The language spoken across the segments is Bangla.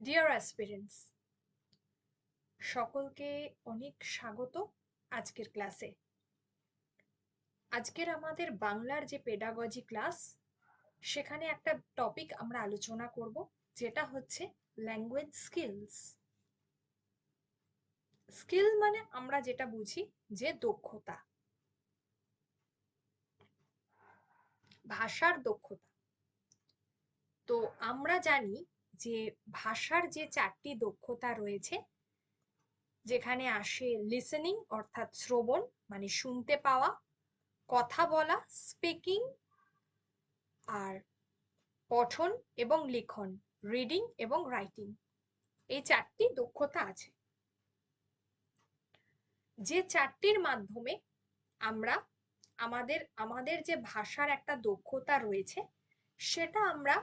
ডিয়ার অ্যাসপিরেন্টস, সকলকে অনেক স্বাগত আজকের ক্লাসে। আজকের আমাদের বাংলার যে পেডাগজি ক্লাস, সেখানে একটা টপিক আমরা আলোচনা করব, যেটা হচ্ছে ল্যাঙ্গুয়েজ স্কিলস। স্কিল মানে আমরা যেটা বুঝি যে দক্ষতা, ভাষার দক্ষতা। তো আমরা জানি যে ভাষার যে 4টি দক্ষতা রয়েছে, যেখানে আসে লিসেনিং অর্থাৎ শ্রবণ মানে শুনতে পাওয়া, কথা বলা স্পিকিং, আর পঠন এবং লিখন রিডিং এবং রাইটিং। এই 4টি দক্ষতা আছে, যে 4টির মাধ্যমে আমরা আমাদের আমাদের যে ভাষার একটা দক্ষতা রয়েছে সেটা আমরা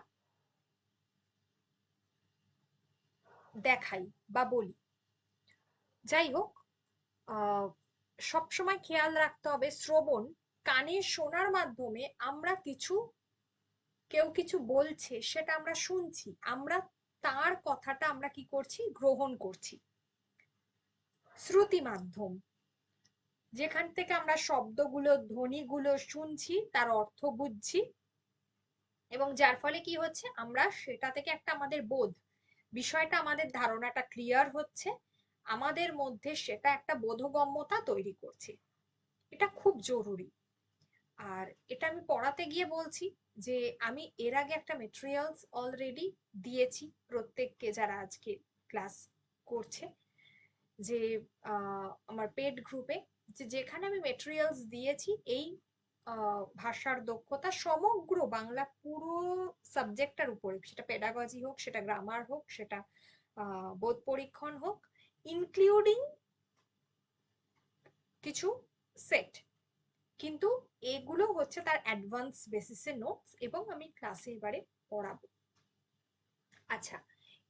দেখাই বা বলি। যাই হোক, সবসময় খেয়াল রাখতে হবে শ্রবণ, কানে শোনার মাধ্যমে আমরা কেউ কিছু বলছে সেটা আমরা শুনছি, আমরা তার কথাটা আমরা কি করছি, গ্রহণ করছি। শ্রুতি মাধ্যম, যেখান থেকে আমরা শব্দগুলো ধ্বনিগুলো শুনছি, তার অর্থ বুঝছি, এবং যার ফলে কি হচ্ছে, আমরা সেটা থেকে একটা আমাদের বোধ, বিষয়টা আমাদের ধারণাটা ক্লিয়ার হচ্ছে, আমাদের মধ্যে সেটা একটা বোধগম্যতা তৈরি করছে। এটা খুব জরুরি। আর এটা আমি পড়াতে গিয়ে বলছি যে আমি এর আগে একটা মেটেরিয়ালস অলরেডি দিয়েছি প্রত্যেককে যারা আজকে ক্লাস করছে, যে আমার পেড গ্রুপে, যেখানে আমি মেটেরিয়ালস দিয়েছি এই ভাষার দক্ষতা সমগ্র বাংলা পুরো সাবজেক্টটার উপরে, সেটা পেডাগজি হোক, সেটা গ্রামার হোক, সেটা বোধ পরীক্ষণ হোক, ইনক্লুডিং কিছু সেট। কিন্তু এগুলো হচ্ছে তার অ্যাডভান্স বেসিসে নোটস, এবং আমি ক্লাসে এবারে পড়াবো। আচ্ছা,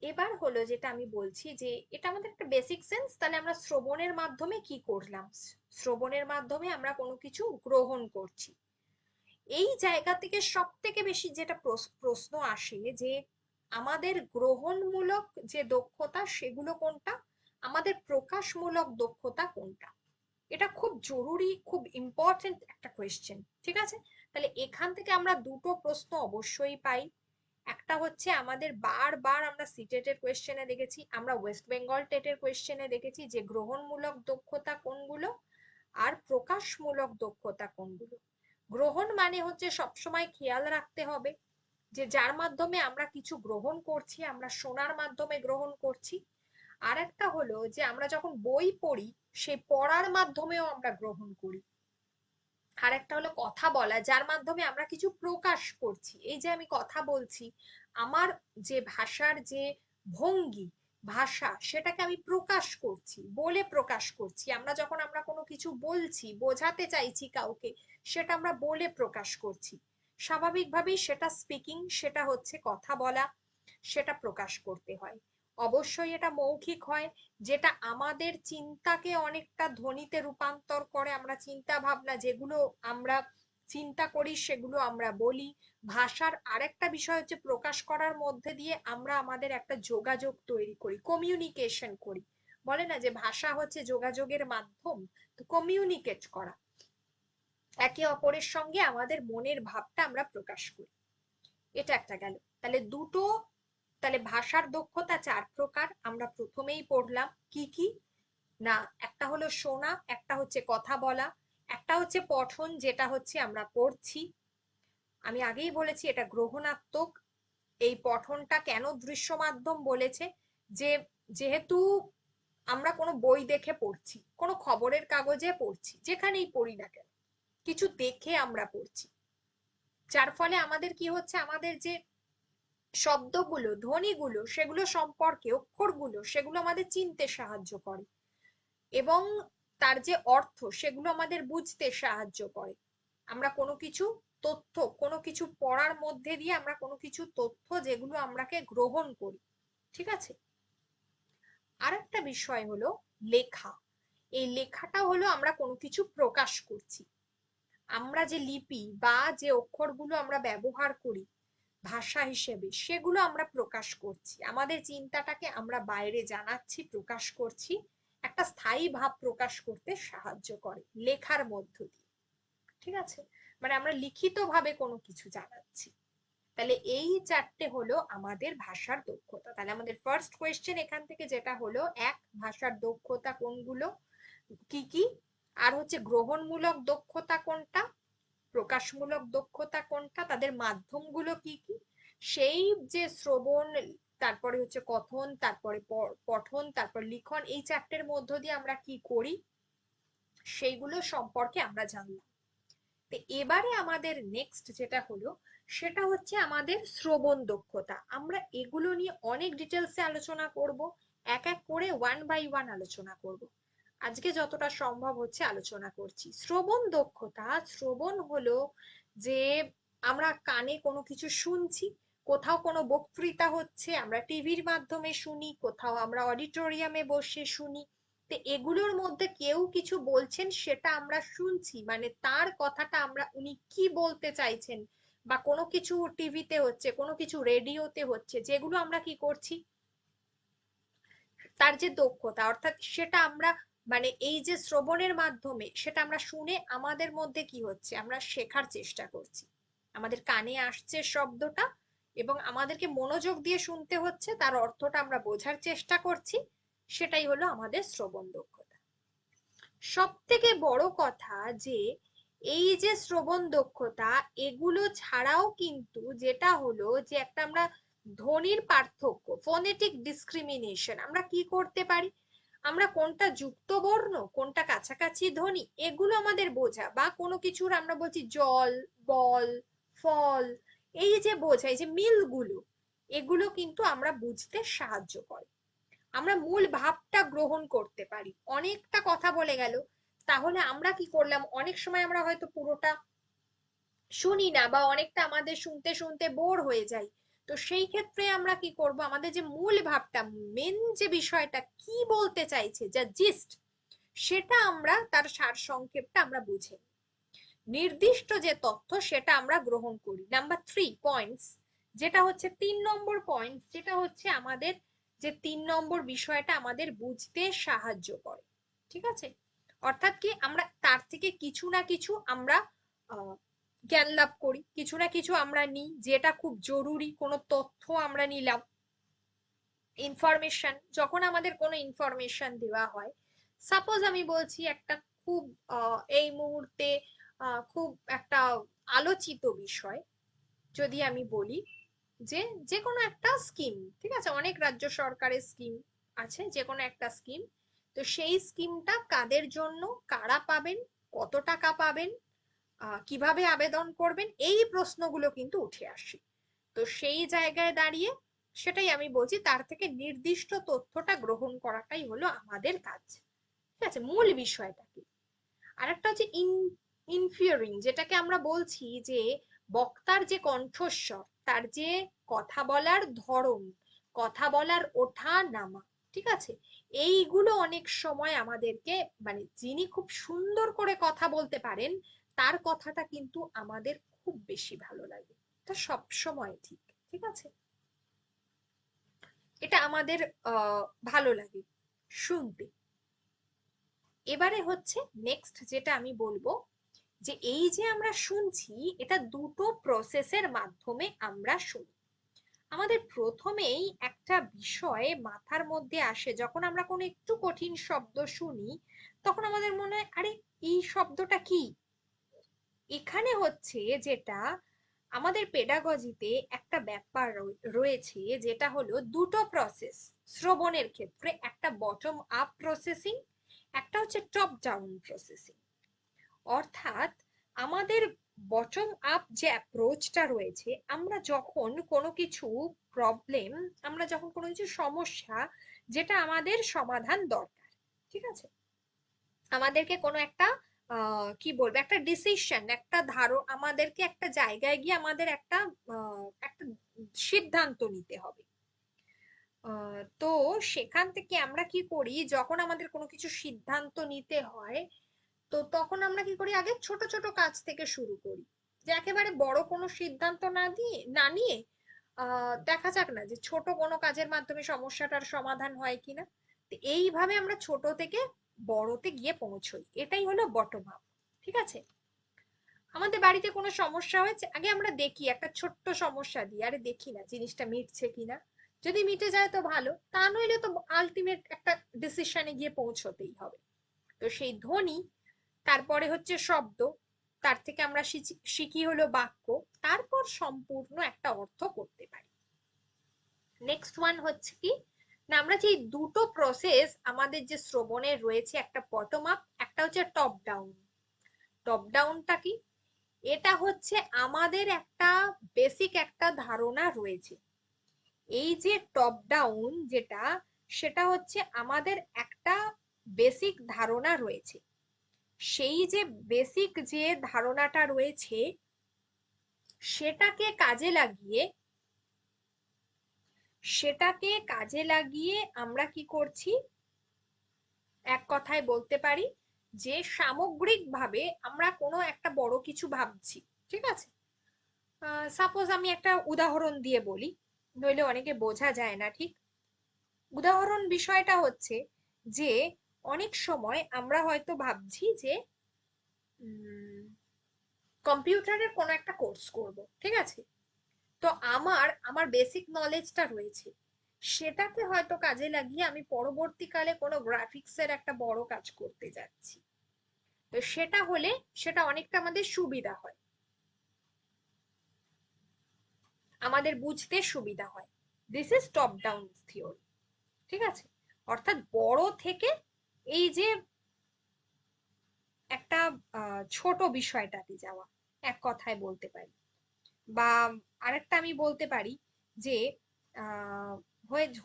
এবার হলো যেটা আমি বলছি যে এটা আমাদের একটা বেসিক সেন্স। তাহলে আমরা শ্রবণের মাধ্যমে কি করলাম, শ্রবণের মাধ্যমে আমরা কোনো কিছু গ্রহণ করছি। এই জায়গা থেকে সব থেকে বেশি যেটা প্রশ্ন আসে যে আমাদের গ্রহণমূলক যে দক্ষতা সেগুলো কোনটা, আমাদের প্রকাশমূলক দক্ষতা কোনটা। এটা খুব জরুরি, খুব ইম্পর্টেন্ট একটা কোয়েশ্চেন, ঠিক আছে? তাহলে এখান থেকে আমরা দুটো প্রশ্ন অবশ্যই পাই। একটা হচ্ছে আমাদের বারবার আমরা সিটেটের কোয়েশ্চেনে দেখেছি, আমরা ওয়েস্ট বেঙ্গল টেটের কোয়েশ্চেনে দেখেছি যে গ্রহণমূলক দক্ষতা কোনগুলো আর প্রকাশমূলক দক্ষতা কোনগুলো। গ্রহণ মানে হচ্ছে সবসময় খেয়াল রাখতে হবে যে যার মাধ্যমে আমরা কিছু গ্রহণ করছি, আমরা শোনার মাধ্যমে গ্রহণ করছি। আর একটা হলো যে আমরা যখন বই পড়ি, সেই পড়ার মাধ্যমেও আমরা গ্রহণ করি। আর একটা হলো কথা বলা, যার মাধ্যমে আমরা কিছু প্রকাশ করছি। এই যে আমি কথা বলছি, আমার যে ভাষার যে ভঙ্গি, ভাষা, সেটাকে আমি প্রকাশ করছি, বলে প্রকাশ করছি। আমরা কোনো কিছু বলছি, বোঝাতে চাইছি কাউকে, সেটা আমরা বলে প্রকাশ করছি। স্বাভাবিকভাবেই সেটা স্পিকিং, সেটা হচ্ছে কথা বলা, সেটা প্রকাশ করতে হয়। অবশ্যই এটা মৌখিক হয়, যেটা আমাদের চিন্তাকে অনেকটা ধ্বনিতে রূপান্তর করে। আমরা চিন্তা ভাবনা যেগুলো আমরা চিন্তা করি সেগুলো আমরা বলি। ভাষার আরেকটা বিষয় হচ্ছে প্রকাশ করার মধ্যে দিয়ে আমরা আমাদের একটা যোগাযোগ তৈরি করি, কমিউনিকেশন করি। বলে না যে ভাষা হচ্ছে যোগাযোগের মাধ্যম, তো কমিউনিকেট করা, একে অপরের সঙ্গে আমাদের মনের ভাবটা আমরা প্রকাশ করি। এটা একটা গেল। তাহলে দুটো, তাহলে ভাষার দক্ষতা 4 প্রকার আমরা প্রথমেই পড়লাম। কি কি না, একটা হলো শোনা, একটা হচ্ছে কথা বলা, একটা হচ্ছে পঠন, যেটা হচ্ছে আমরা পড়ছি। আমি আগেই বলেছি এটা গ্রহণাত্মক। এই পঠনটা কেন দৃশ্য মাধ্যম বলেছে, যে যেহেতু আমরা কোনো বই দেখে পড়ছি, কোনো খবরের কাগজে পড়ছি, যেখানেই পড়ি না কেন, কিছু দেখে আমরা পড়ছি, যার ফলে আমাদের কি হচ্ছে, আমাদের যে শব্দগুলো, ধ্বনিগুলো, সেগুলো সম্পর্কে, অক্ষরগুলো, সেগুলো আমাদের চিনতে সাহায্য করে, এবং তার যে অর্থ সেগুলো আমাদের বুঝতে সাহায্য করে। আমরা কোনো কিছু তথ্য, কোনো কিছু পড়ার মধ্যে দিয়ে আমরা কোনো কিছু তথ্য যেগুলো আমরাকে গ্রহণ করি, ঠিক আছে? আর একটা বিষয় হলো লেখা। এই লেখাটা হলো আমরা কোনো কিছু প্রকাশ করছি। আমরা যে লিপি বা যে অক্ষরগুলো আমরা ব্যবহার করি, ভাষা হিসেবে সেগুলো আমরা প্রকাশ করছি, আমাদের চিন্তাটাকে আমরা বাইরে জানাচ্ছি, প্রকাশ করছি, একটা স্থায়ী ভাব প্রকাশ করতে সাহায্য করে লেখার মধ্য দিয়ে। ঠিক আছে, মানে আমরা লিখিত ভাবে কোনো কিছু জানাচ্ছি। তাহলে এই চারটে হলো আমাদের ভাষার দক্ষতা। তাহলে আমাদের ফার্স্ট কোয়েশ্চেন এখান থেকে যেটা হলো, এক, ভাষার দক্ষতা কোনগুলো, কি কি, আর হচ্ছে গ্রহণমূলক দক্ষতা কোনটা, প্রকাশমূলক দক্ষতা কোনটা, তাদের মাধ্যমগুলো কি কি, সেই যে শ্রবণ, তারপরে হচ্ছে কথন, তারপরে পঠন, তারপর লিখন, এই চারটের মধ্য দিয়ে আমরা কি করি সেইগুলো সম্পর্কে আমরা জানলাম। তো এবারে আমাদের নেক্সট যেটা হলো, সেটা হচ্ছে আমাদের শ্রবণ দক্ষতা। আমরা এগুলো নিয়ে অনেক ডিটেলসে আলোচনা করব, এক এক করে ওয়ান বাই ওয়ান আলোচনা করব। আজকে যতটা সম্ভব হচ্ছে আলোচনা করছি। শ্রবণ দক্ষতা, শ্রবণ হলো যে আমরা কানে কোনো কিছু শুনছি, কোথাও কোনো বক্তৃতা হচ্ছে আমরা টিভির মাধ্যমে শুনি, কোথাও আমরা অডিটোরিয়ামে বসে শুনি। তো এগুলোর মধ্যে কেউ কিছু বলছেন সেটা আমরা শুনছি, মানে তার কথাটা আমরা, উনি কি বলতে চাইছেন, বা কোনো কিছু টিভিতে হচ্ছে, কোনো কিছু রেডিওতে হচ্ছে, যেগুলো আমরা কি করছি, তার যে দক্ষতা, অর্থাৎ সেটা আমরা, মানে এই যে শ্রবণের মাধ্যমে সেটা আমরা শুনে আমাদের মধ্যে কি হচ্ছে, আমরা শেখার চেষ্টা করছি, আমাদের কানে আসছে শব্দটা এবং আমাদেরকে মনোযোগ দিয়ে শুনতে হচ্ছে, তার অর্থটা আমরা বোঝার চেষ্টা করছি, সেটাই হলো আমাদের শ্রবণ দক্ষতা। সব থেকে বড় কথা যে এই যে শ্রবণ দক্ষতা, এগুলো ছাড়াও কিন্তু যেটা হলো যে একটা আমরা ধ্বনির পার্থক্য, ফোনেটিক ডিসক্রিমিনেশন আমরা কি করতে পারি, আমরা কোনটা যুক্ত বর্ণ, কোনটা কাছাকাছি ধ্বনি, এগুলো আমাদের বোঝা, বা কোনো কিছুর আমরা বলছি জল, বল, ফল, এই যে বোঝা, এই যে মিলগুলো, এগুলো কিন্তু আমরা বুঝতে সাহায্য করে, আমরা মূল ভাবটা গ্রহণ করতে পারি। অনেকটা কথা বলে গেল, তাহলে আমরা কি করলাম, অনেক সময় আমরা হয়তো পুরোটা শুনি না, বা অনেকটা আমাদের শুনতে শুনতে বোর হয়ে যাই। তো সেই ক্ষেত্রে আমরা কি করব, আমাদের যে মূল ভাবটা, মেন যে বিষয়টা কি বলতে চাইছে, যা জিস্ট, সেটা আমরা তার সার সংক্ষেপটা আমরা বুঝে নির্দিষ্ট যে তথ্য সেটা আমরা গ্রহণ করি। নাম্বার 3 পয়েন্টস, যেটা হচ্ছে 3 নম্বর পয়েন্ট, যেটা হচ্ছে আমাদের যে 3 নম্বর বিষয়টা আমাদের বুঝতে সাহায্য করে। ঠিক আছে, অর্থাৎ কি আমরা তার থেকে কিছু না কিছু আমরা জ্ঞান লাভ করি, কিছু না কিছু আমরা নিই, যেটা খুব জরুরি কোনো তথ্য আমরা নিলাম, ইনফরমেশন, যখন আমাদের কোনো ইনফরমেশন দেওয়া হয়, সাপোজ আমি বলছি একটা খুব এই মুহূর্তে খুব একটা আলোচিত বিষয়, যদি আমি বলি যে যে কোনো একটা স্কিম, ঠিক আছে, অনেক রাজ্য সরকারের স্কিম আছে, যে কোনো একটা স্কিম, তো সেই স্কিমটা কাদের জন্য, কারা পাবেন, কত টাকা পাবেন, কিভাবে আবেদন করবেন, এই প্রশ্নগুলো কিন্তু উঠে আসে। তো সেই জায়গায় দাঁড়িয়ে সেটাই আমি বলছি, তার থেকে নির্দিষ্ট তথ্যটা গ্রহণ করাটাই হলো আমাদের কাজ। ঠিক আছে, মূল বিষয়টা কি। আরেকটা হচ্ছে ইনফিয়ারিং, যেটাকে আমরা বলছি যে বক্তার যে কণ্ঠস্বর, তার যে কথা বলার ধরন, কথা বলার ওঠা নামা, ঠিক আছে, এইগুলো অনেক সময় আমাদেরকে, মানে যিনি খুব সুন্দর করে কথা বলতে পারেন, তার কথাটা কিন্তু আমাদের খুব বেশি ভালো লাগে, এটা সব সময় ঠিক। ঠিক আছে, এটা আমাদের ভালো লাগে শুনতে। এবারে হচ্ছে নেক্সট যেটা আমি বলবো, যে এই যে আমরা শুনছি, এটা দুটো প্রসেসের মাধ্যমে আমরা শুনি। আমাদের প্রথমেই একটা বিষয় মাথার মধ্যে আসে, যখন আমরা কোনো একটু কঠিন শব্দ শুনি, তখন আমাদের মনে হয় আরে এই শব্দটা কি। এখানে হচ্ছে যেটা আমাদের পেডাগজিতে একটা ব্যাপার রয়েছে, যেটা হলো দুটো প্রসেস শ্রবণের ক্ষেত্রে, একটা বটম আপ প্রসেসিং, একটা হচ্ছে টপ ডাউন প্রসেসিং। অর্থাৎ আমাদের বটম আপ যে অ্যাপ্রোচটা রয়েছে, আমরা যখন কোনো কিছু প্রবলেম, আমরা যখন কোনো কিছু সমস্যা, যেটা আমাদের সমাধান দরকার, ঠিক আছে, আমাদেরকে কোনো একটা কি বলবো, একটা ডিসিশন, একটা আমাদেরকে একটা জায়গায় গিয়ে আমাদের একটা সিদ্ধান্ত নিতে হবে। তো সেখান থেকে আমরা কি করি, যখন আমাদের কোনো কিছু সিদ্ধান্ত নিতে হয়, তো তখন আমরা কি করি, আগে ছোট ছোট কাজ থেকে শুরু করি, যে একেবারে বড় কোনো সিদ্ধান্ত না নিয়ে দেখা যাক না যে ছোট কোনো কাজের মাধ্যমে সমস্যাটার সমাধান হয় কিনা। তো এইভাবে আমরা ছোট থেকে বড়তে গিয়ে পৌঁছই, এটাই হলো বটম আপ। ঠিক আছে, আমাদের বাড়িতে কোনো সমস্যা হয়েছে, আগে আমরা দেখি একটা ছোট্ট সমস্যা দিয়ে, আরে দেখি না জিনিসটা মিটছে কিনা। যদি মিটে যায় তো ভালো, তা নইলে তো আলটিমেট একটা ডিসিশনে গিয়ে পৌঁছতেই হবে। তো সেই ধ্বনি, তারপরে হচ্ছে শব্দ, তার থেকে আমরা শিখি হলো বাক্য, তারপর সম্পূর্ণ একটা অর্থ করতে পারি। নেক্সট ওয়ান হচ্ছে কি না, আমরা যে দুটো প্রসেস আমাদের যে শ্রবণের রয়েছে, একটা বটম আপ, একটা হচ্ছে টপ ডাউন। টপ ডাউনটা কি? এটা হচ্ছে আমাদের একটা বেসিক একটা ধারণা রয়েছে। এই যে টপ ডাউন যেটা, সেটা হচ্ছে আমাদের একটা বেসিক ধারণা রয়েছে। সেই যে বেসিক যে ধারণাটা রয়েছে, সেটাকে কাজে লাগিয়ে আমরা কি করছি, এক কথায় বলতে পারি যে সামগ্রিকভাবে আমরা কোনো একটা বড় কিছু ভাবছি। ঠিক আছে, সাপোজ আমি একটা উদাহরণ দিয়ে বলি, নইলে অনেকে বোঝা যায় না ঠিক। উদাহরণ বিষয়টা হচ্ছে যে অনেক সময় আমরা হয়তো ভাবছি যে কম্পিউটারের কোনো একটা কোর্স করব, ঠিক আছে। তো আমার আমার বেসিক নলেজটা রয়েছে, সেটাকে হয়তো কাজে লাগিয়ে আমি পরবর্তীকালে কোনো গ্রাফিক্সের একটা বড় কাজ করতে যাচ্ছি। তো সেটা হলে সেটা অনেকটা আমাদের সুবিধা হয়, আমাদের বুঝতে সুবিধা হয়। This is top down theory. ঠিক আছে, অর্থাৎ বড় থেকে এই যে একটা ছোট বিষয়টাতে যাওয়া, এক কথায় বলতে পারি। বা আরেকটা আমি বলতে পারি যে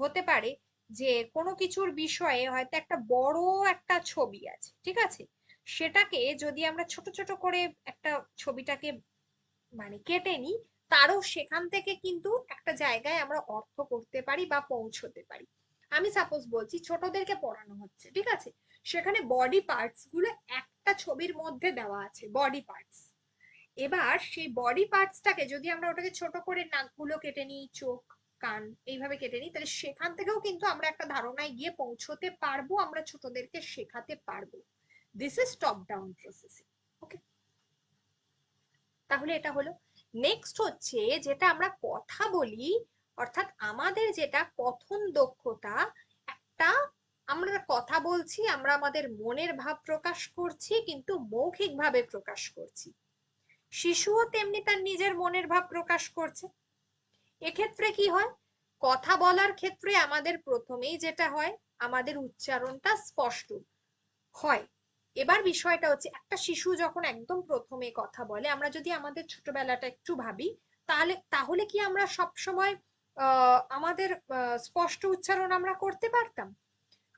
হতে পারে যে কোনো কিছুর বিষয়ে হয়তো একটা বড় একটা ছবি আছে, ঠিক আছে, সেটাকে যদি আমরা ছোট ছোট করে একটা ছবিটাকে মানে কেটে নিই, তারও সেখান থেকে কিন্তু একটা জায়গায় আমরা অর্থ করতে পারি বা পৌঁছতে পারি। আমি সাপোজ বলছি, ছোটদেরকে পড়ানো হচ্ছে, ঠিক আছে, সেখানে বডি পার্টস গুলো একটা ছবির মধ্যে দেওয়া আছে, বডি পার্টস। এবার সেই বডি পার্টসটাকে যদি আমরা ওটাকে ছোট করে নাকগুলো কেটে নিই, চোখ, কান এইভাবে কেটে নিই, তাহলে সেখান থেকেও কিন্তু আমরা একটা ধারণায় গিয়ে পৌঁছতে পারবো, আমরা ছোটদেরকে শেখাতে পারবো। This is top down processing. Okay, তাহলে এটা হলো। নেক্সট হচ্ছে যেটা আমরা কথা বলি, অর্থাৎ আমাদের যেটা কথন দক্ষতা, একটা আমরা কথা বলছি, আমরা আমাদের মনের ভাব প্রকাশ করছি, কিন্তু মৌখিক ভাবে প্রকাশ করছি। শিশুও তেমনি তার নিজের মনের ভাব প্রকাশ করছে। এক্ষেত্রে কি হয়, কথা বলার ক্ষেত্রে আমাদের প্রথমেই যেটা হয়, আমাদের উচ্চারণটা স্পষ্ট হয়। এবার বিষয়টা হচ্ছে, একটা শিশু যখন একদম প্রথমে কথা বলে, আমরা যদি আমাদের ছোটবেলাটা একটু ভাবি, তাহলে তাহলে কি আমরা সব সময় আমাদের স্পষ্ট উচ্চারণ আমরা করতে পারতাম?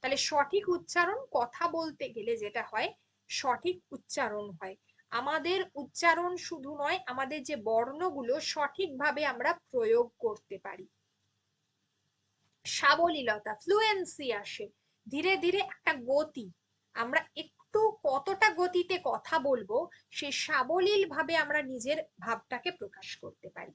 তাহলে সঠিক উচ্চারণ, কথা বলতে গেলে যেটা হয়, সঠিক উচ্চারণ হয়। আমাদের উচ্চারণ শুধু নয়, আমাদের যে বর্ণগুলো সঠিকভাবে আমরা প্রয়োগ করতে পারি, সাবলীলতা, ফ্লুয়েন্সি আসে, ধীরে ধীরে একটা গতি, আমরা একটু কতটা গতিতে কথা বলবো, সেই সাবলীল ভাবে আমরা নিজের ভাবটাকে প্রকাশ করতে পারি।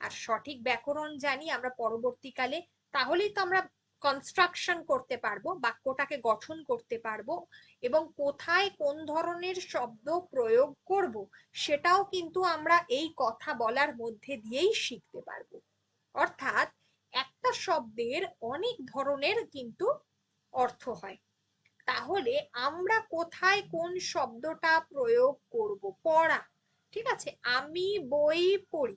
আর সঠিক ব্যাকরণ জানি আমরা পরবর্তীকালে, তাহলেই তো আমরা কনস্ট্রাকশন করতে পারবো, বাক্যটাকে গঠন করতে পারবো, এবং কোথায় কোন ধরনের শব্দ প্রয়োগ করব, সেটাও কিন্তু আমরা এই কথা বলার মধ্যে দিয়েই শিখতে পারবো। অর্থাৎ একটা শব্দের অনেক ধরনের কিন্তু অর্থ হয়। তাহলে আমরা কোথায় কোন শব্দটা প্রয়োগ করব? পড়া, ঠিক আছে, আমি বই পড়ি,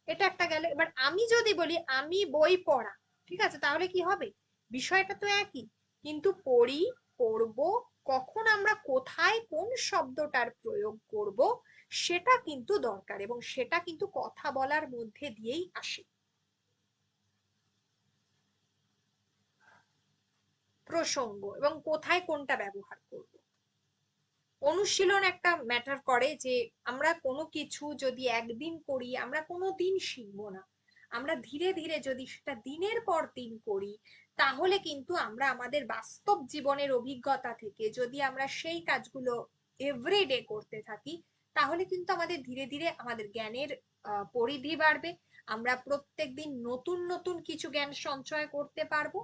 এটা একটা গেল। এবার আমি যদি বলি আমি বই পড়া, ঠিক আছে, তাহলে কি হবে? বিষয়টা তো একই, কিন্তু পড়ি, পড়ব, কখন আমরা কোথায় কোন শব্দটার প্রয়োগ করব, সেটা কিন্তু দরকার, এবং সেটা কিন্তু কথা বলার মধ্যে দিয়েই আসে। প্রসঙ্গ এবং কোথায় কোনটা ব্যবহার করব, অনুশীলন একটা ম্যাটার করে। যে আমরা কোনো কিছু যদি একদিন করি, আমরা কোনো দিন শিখবো না। আমরা ধীরে ধীরে যদি সেটা দিনের পর দিন করি, তাহলে কিন্তু আমরা আমাদের বাস্তব জীবনের অভিজ্ঞতা থেকে যদি আমরা সেই কাজগুলো এভরিডে করতে থাকি, তাহলে কিন্তু আমাদের ধীরে ধীরে আমাদের জ্ঞানের পরিধি বাড়বে, আমরা প্রত্যেকদিন নতুন নতুন কিছু জ্ঞান সঞ্চয় করতে পারবো,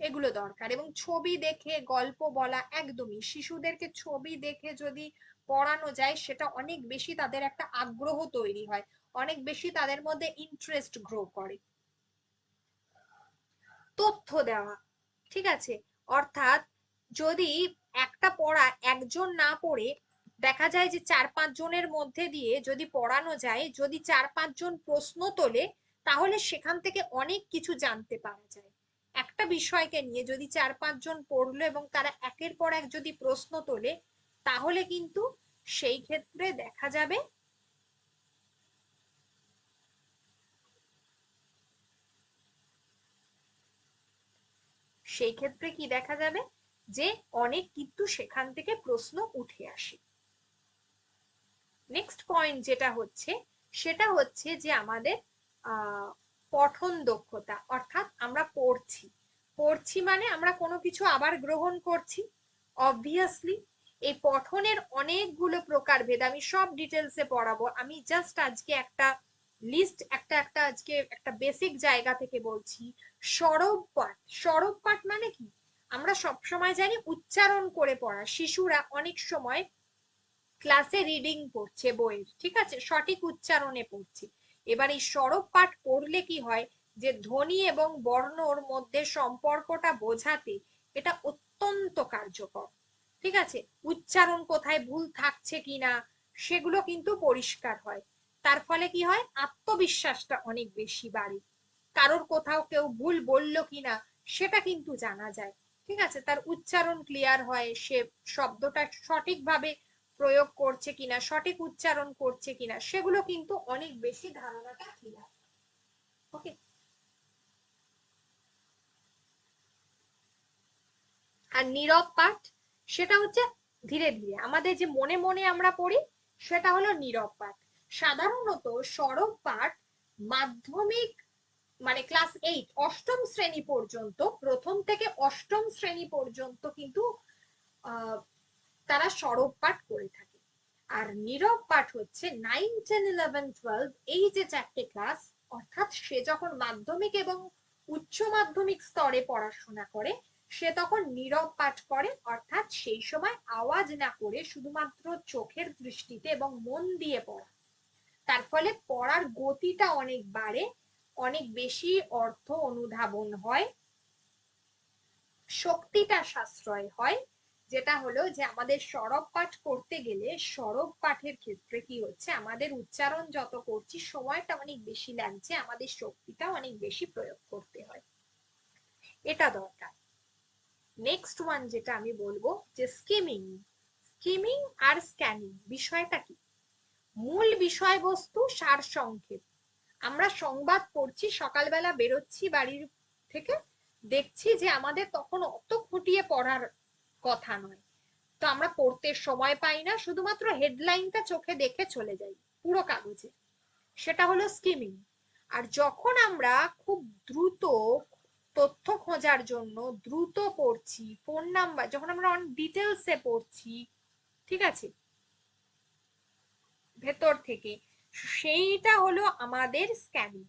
এগুলো দরকার। এবং ছবি দেখে গল্প বলা, একদমই শিশুদেরকে ছবি দেখে যদি পড়ানো যায় সেটা অনেক বেশি তাদের একটা আগ্রহ তৈরি হয়, অনেক বেশি তাদের মধ্যে ইন্টারেস্ট গ্রো করে। তথ্য দেওয়া, ঠিক আছে, অর্থাৎ যদি একটা পড়া একজন না পড়ে দেখা যায় যে 4-5 জনের মধ্যে দিয়ে যদি পড়ানো যায়, যদি 4-5 জন প্রশ্ন তোলে, তাহলে সেখান থেকে অনেক কিছু জানতে পারা যায়। একটা বিষয়কে নিয়ে যদি 4-5 জন পড়লো এবং তারা একের পর এক যদি প্রশ্ন তোলে, তাহলে কিন্তু সেই ক্ষেত্রে দেখা যাবে সেই ক্ষেত্রে কি দেখা যাবে যে অনেক কিন্তু সেখান থেকে প্রশ্ন উঠে আসে। নেক্সট পয়েন্ট যেটা হচ্ছে সেটা হচ্ছে যে আমাদের পঠন দক্ষতা, অর্থাৎ আমরা পড়ছি, পড়ছি মানে আমরা কোনো কিছু আবার গ্রহণ করছি। অবভিয়াসলি এই পঠনের অনেকগুলো প্রকারভেদ, আমি সব ডিটেলসে পড়াবো, আমি জাস্ট আজকে একটা লিস্ট, একটা একটা আজকে একটা বেসিক জায়গা থেকে বলছি। সরব পাঠ, সরব পাঠ মানে কি? আমরা সব সময় জানি উচ্চারণ করে পড়া, শিশুরা অনেক সময় ক্লাসে রিডিং পড়ছে বইয়ের, ঠিক আছে, সঠিক উচ্চারণে পড়ছি। এবার এই সরব পাঠ পড়লে কি হয়, যে ধ্বনি এবং বর্ণর মধ্যে সম্পর্কটা বোঝাতে এটা অত্যন্ত কার্যকর। ঠিক আছে, উচ্চারণ কোথায় ভুল থাকছে কিনা সেগুলো কিন্তু পরিষ্কার হয়। তার ফলে কি হয়, আত্মবিশ্বাসটা অনেক বেশি বাড়ে। কারোর কোথাও কেউ ভুল বললো কিনা সেটা কিন্তু জানা যায়। ঠিক আছে, তার উচ্চারণ ক্লিয়ার হয়, সে শব্দটা সঠিকভাবে প্রয়োগ করছে কিনা, সঠিক উচ্চারণ করছে কিনা, সেগুলো কিন্তু অনেক বেশি ধারণাটা ক্লিয়ার। ওকে। আর নীরব পাঠ, সেটা হচ্ছে ধীরে ধীরে আমাদের যে মনে মনে আমরা পড়ি, সেটা হলো নীরব পাঠ। সাধারণত সরব পাঠ মাধ্যমিক মানে ক্লাস 8 অষ্টম শ্রেণী পর্যন্ত, প্রথম থেকে অষ্টম শ্রেণী পর্যন্ত কিন্তু আহ তারা সরব পাঠ করে থাকে। আর নীরব পাঠ হচ্ছে 9, 10, 11, 12 এই যে 4টে ক্লাস, অর্থাৎ সে যখন মাধ্যমিক এবং উচ্চ মাধ্যমিক স্তরে পড়াশোনা করে সে তখন নীরব পাঠ করে, অর্থাৎ সেই সময় আওয়াজ না করে শুধুমাত্র চোখের দৃষ্টিতে এবং মন দিয়ে পড়া। তার ফলে পড়ার গতিটা অনেক বাড়ে, অনেক বেশি অর্থ অনুধাবন হয়, শক্তিটা সাশ্রয় হয়। যেটা হলো যে আমাদের সরব পাঠ করতে গেলে সরব পাঠের ক্ষেত্রে কি হচ্ছে, আমাদের উচ্চারণ যত করছি সময়টা অনেক বেশি লাগছে, আমাদের শক্তিটা অনেক বেশি প্রয়োগ করতে হয়, এটা দরকার। নেক্সট ওয়ান যেটা আমি বলবো যে স্কিমিং। স্কিমিং আর স্ক্যানিং বিষয়টা কি? মূল বিষয়বস্তু সার সংক্ষেপ। আমরা সংবাদ পড়ছি, সকালবেলা বেরোচ্ছি বাড়ির থেকে, দেখছি যে আমাদের তখন অত খুঁটিয়ে পড়ার কথা নয়, তো আমরা পড়তে সময় পাই না, শুধুমাত্র হেডলাইনটা চোখে দেখে চলে যাই পুরো কাগজে, সেটা হলো স্কিমিং। আর যখন আমরা খুব দ্রুত তথ্য খোঁজার জন্য দ্রুত পড়ছি, ফোন নাম্বার যখন আমরা অন ডিটেলসে পড়ছি, ঠিক আছে, ভেতর থেকে, সেইটা হলো আমাদের স্ক্যানিং।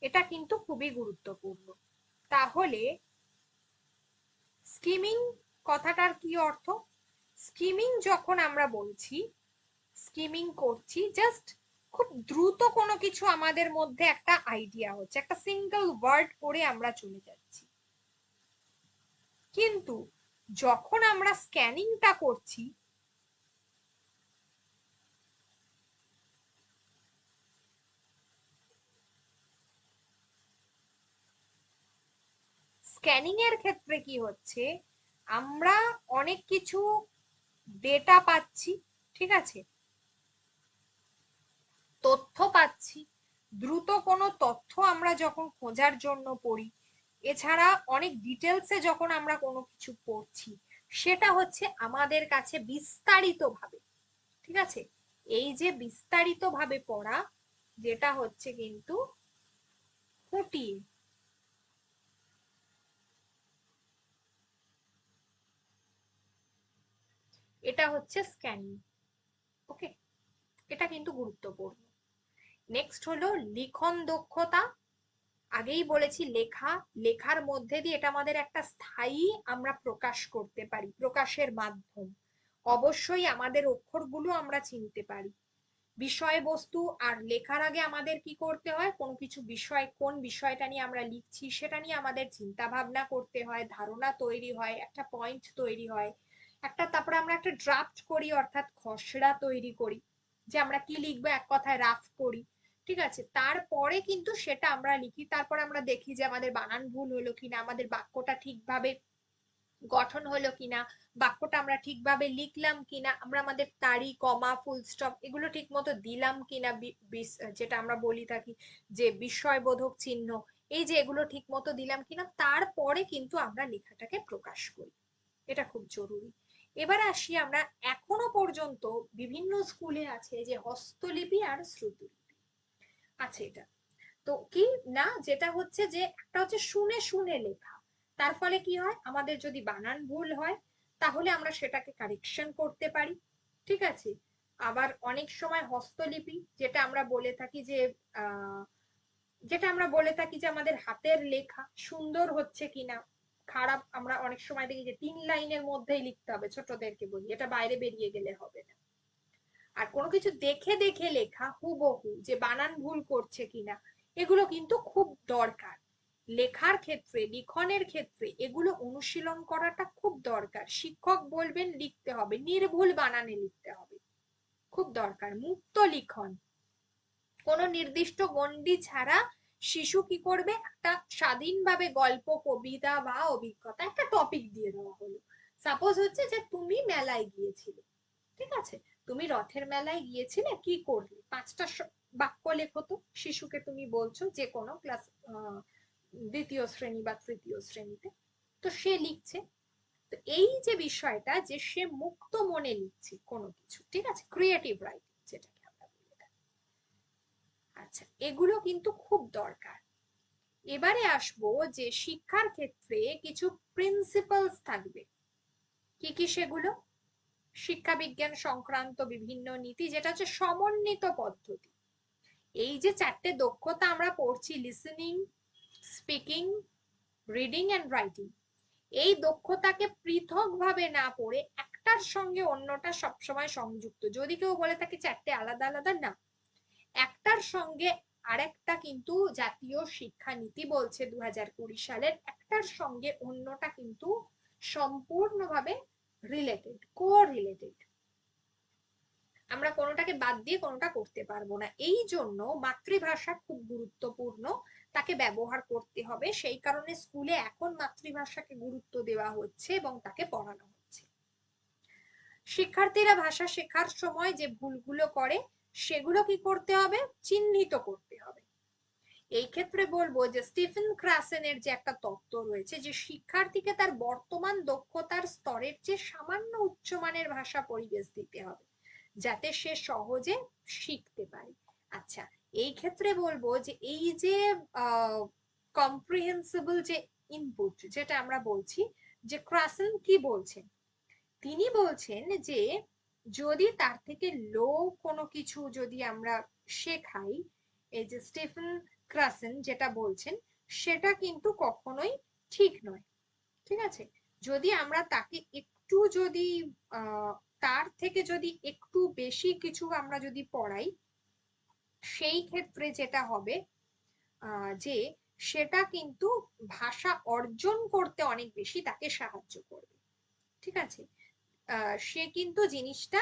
এটা কিন্তু খুবই গুরুত্বপূর্ণ। তাহলে স্কিমিং কথাটার কি অর্থ? স্কিমিং যখন আমরা বলছি, স্কিমিং করছি জাস্ট খুব দ্রুত কোনো কিছু আমাদের মধ্যে একটা আইডিয়া হচ্ছে, একটা সিঙ্গেল ওয়ার্ড পড়ে আমরা চলে যাচ্ছি। কিন্তু যখন আমরা স্ক্যানিংটা করছি, স্ক্যানিং এর ক্ষেত্রে কি হচ্ছে, আমরা অনেক কিছু ডেটা পাচ্ছি, ঠিক আছে, তথ্য পাচ্ছি। দ্রুত কোনো তথ্য আমরা যখন খোঁজার জন্য পড়ি, এছাড়া অনেক ডিটেলসে যখন আমরা কোনো কিছু পড়ছি, সেটা হচ্ছে আমাদের কাছে বিস্তারিত ভাবে, ঠিক আছে, এই যে বিস্তারিত ভাবে পড়া, যেটা হচ্ছে কিন্তু খুঁটিয়ে, এটা হচ্ছে স্ক্যানিং। ওকে, এটা কিন্তু গুরুত্বপূর্ণ। নেক্সট হলো লিখন দক্ষতা। আগেই বলেছি লেখার মধ্যে দিয়ে এটা আমাদের একটা স্থায়ী আমরা প্রকাশ করতে পারি, প্রকাশের মাধ্যম। অবশ্যই আমাদের অক্ষরগুলো আমরা চিনতে পারি। বিষয়বস্তু আর লেখার আগে আমাদের কি করতে হয়, কোনো কিছু বিষয়, কোন বিষয়টা নিয়ে আমরা লিখছি সেটা নিয়ে আমাদের চিন্তা ভাবনা করতে হয়, ধারণা তৈরি হয়, একটা পয়েন্ট তৈরি হয়, তারপরে আমরা একটা ড্রাফট করি, অর্থাৎ খসড়া তৈরি করি, যে আমরা কি লিখবো, এক কথায় রাফ করি। ঠিক আছে, তারপরে কিন্তু সেটা আমরা লিখি, তারপরে আমরা দেখি যে আমাদের বানান ভুল হলো কিনা, আমাদের বাক্যটা ঠিকভাবে গঠন হলো কিনা, বাক্যটা আমরা ঠিকভাবে লিখলাম কিনা, আমরা আমাদের তারিখ, কমা, ফুল স্টপ এগুলো ঠিক মতো দিলাম কিনা, যেটা আমরা বলি থাকি যে বিস্ময়বোধক চিহ্ন, এই যে এগুলো ঠিক মতো দিলাম কিনা, তারপরে কিন্তু আমরা লেখাটাকে প্রকাশ করি। এটা খুব জরুরি। এবার আসি আমরা, এখনো পর্যন্ত বিভিন্ন স্কুলে আছে যে হস্তলিপি আর শ্রুতলিপি আছে। এটা তো কি না, যেটা হচ্ছে যে একটা হচ্ছে শুনে শুনে লেখা, তার ফলে কি হয়, আমাদের যদি বানান ভুল হয় তাহলে আমরা সেটাকে কারেকশন করতে পারি। ঠিক আছে, আবার অনেক সময় হস্তলিপি, যেটা আমরা বলে থাকি যে আহ আমাদের হাতের লেখা সুন্দর হচ্ছে কিনা, খারাপ, আমরা অনেক সময় দেখি যে 3 লাইনের মধ্যেই লিখতে হবে, ছোটদেরকে বলি এটা বাইরে বেরিয়ে গেলে হবে না। আর কোনো কিছু দেখে দেখে লেখা হুবহু, যে বানান ভুল করছে কিনা, এগুলো কিন্তু খুব দরকার। লেখার ক্ষেত্রে, লিখনের ক্ষেত্রে এগুলো অনুশীলন করাটা খুব দরকার। শিক্ষক বলবেন লিখতে হবে, নির্ভুল বানানে লিখতে হবে, খুব দরকার। মুক্ত লিখন, কোনো নির্দিষ্ট গণ্ডি ছাড়া শিশু কি করবে, একটা স্বাধীনভাবে গল্প, কবিতা বা অভিজ্ঞতা, একটা টপিক দিয়ে দেওয়া হলো। সাপোজ হচ্ছে যে তুমি মেলায় গিয়েছিলে, ঠিক আছে, তুমি রথের মেলায় গিয়েছিলে, কি করলে, 5টা বাক্য লেখো তো। শিশুকে তুমি বলছো, যে কোনো ক্লাস, দ্বিতীয় শ্রেণী বা তৃতীয় শ্রেণীতে, তো সে লিখছে। তো এই যে বিষয়টা, যে সে মুক্ত মনে লিখছে কোনো কিছু, ঠিক আছে, ক্রিয়েটিভ রাইটিং যেটাকে আমরা বলি। আচ্ছা, এগুলো কিন্তু খুব দরকার। এবারে আসবো যে শিক্ষার ক্ষেত্রে কিছু প্রিন্সিপালস থাকবে। কি কি সেগুলো? শিক্ষা বিজ্ঞান সংক্রান্ত বিভিন্ন নীতি, যেটা হচ্ছে সমন্বিত পদ্ধতি। এই যে 4টে দক্ষতা আমরা পড়ছি, listening, speaking, reading and writing, এই দক্ষতাকে পৃথকভাবে না পড়ে একটার সঙ্গে অন্যটা সবসময় সংযুক্ত। যদি কেউ বলে থাকে 4টে আলাদা আলাদা, না, একটার সঙ্গে আরেকটা কিন্তু জাতীয় শিক্ষানীতি বলছে 2020 সালের, একটার সঙ্গে অন্যটা কিন্তু সম্পূর্ণভাবে রিলেটেড, কো রিলেটেড। আমরা কোনোটাকে বাদ দিয়ে কোনোটা করতে পারবো না। এই জন্য মাতৃভাষা খুব গুরুত্বপূর্ণ, তাকে ব্যবহার করতে হবে। সেই কারণে স্কুলে এখন মাতৃভাষাকে গুরুত্ব দেওয়া হচ্ছে এবং তাকে পড়ানো হচ্ছে। শিক্ষার্থীরা ভাষা শেখার সময় যে ভুলগুলো করে সেগুলো কি করতে হবে, চিহ্নিত করতে হবে। এই ক্ষেত্রে বলবো যে স্টিফেন ক্রাসেনের যে একটা তত্ত্ব রয়েছে, যে শিক্ষার্থীকে তার বর্তমান দক্ষতার স্তরের চেয়ে সামান্য উচ্চমানের ভাষা পরিবেশ দিতে হবে, যাতে সে সহজে শিখতে পারে। আচ্ছা, এই ক্ষেত্রে বলবো যে এই যে কম্প্রিহেন্সিবল যে ইনপুট, যেটা আমরা বলছি, যে ক্রাসেন কি বলছেন, তিনি বলছেন যে যদি তার থেকে লো কোনো কিছু যদি আমরা শেখাই, এই যে স্টিফেন ক্রাসেন যেটা বলছেন, সেটা কিন্তু কখনোই ঠিক নয়। ঠিক আছে, যদি আমরা তাকে একটু যদি আহ তার থেকে যদি একটু বেশি কিছু আমরা যদি পড়াই, সেই ক্ষেত্রে যেটা হবে যে সেটা কিন্তু ভাষা অর্জন করতে অনেক বেশি তাকে সাহায্য করবে। ঠিক আছে, সে কিন্তু জিনিসটা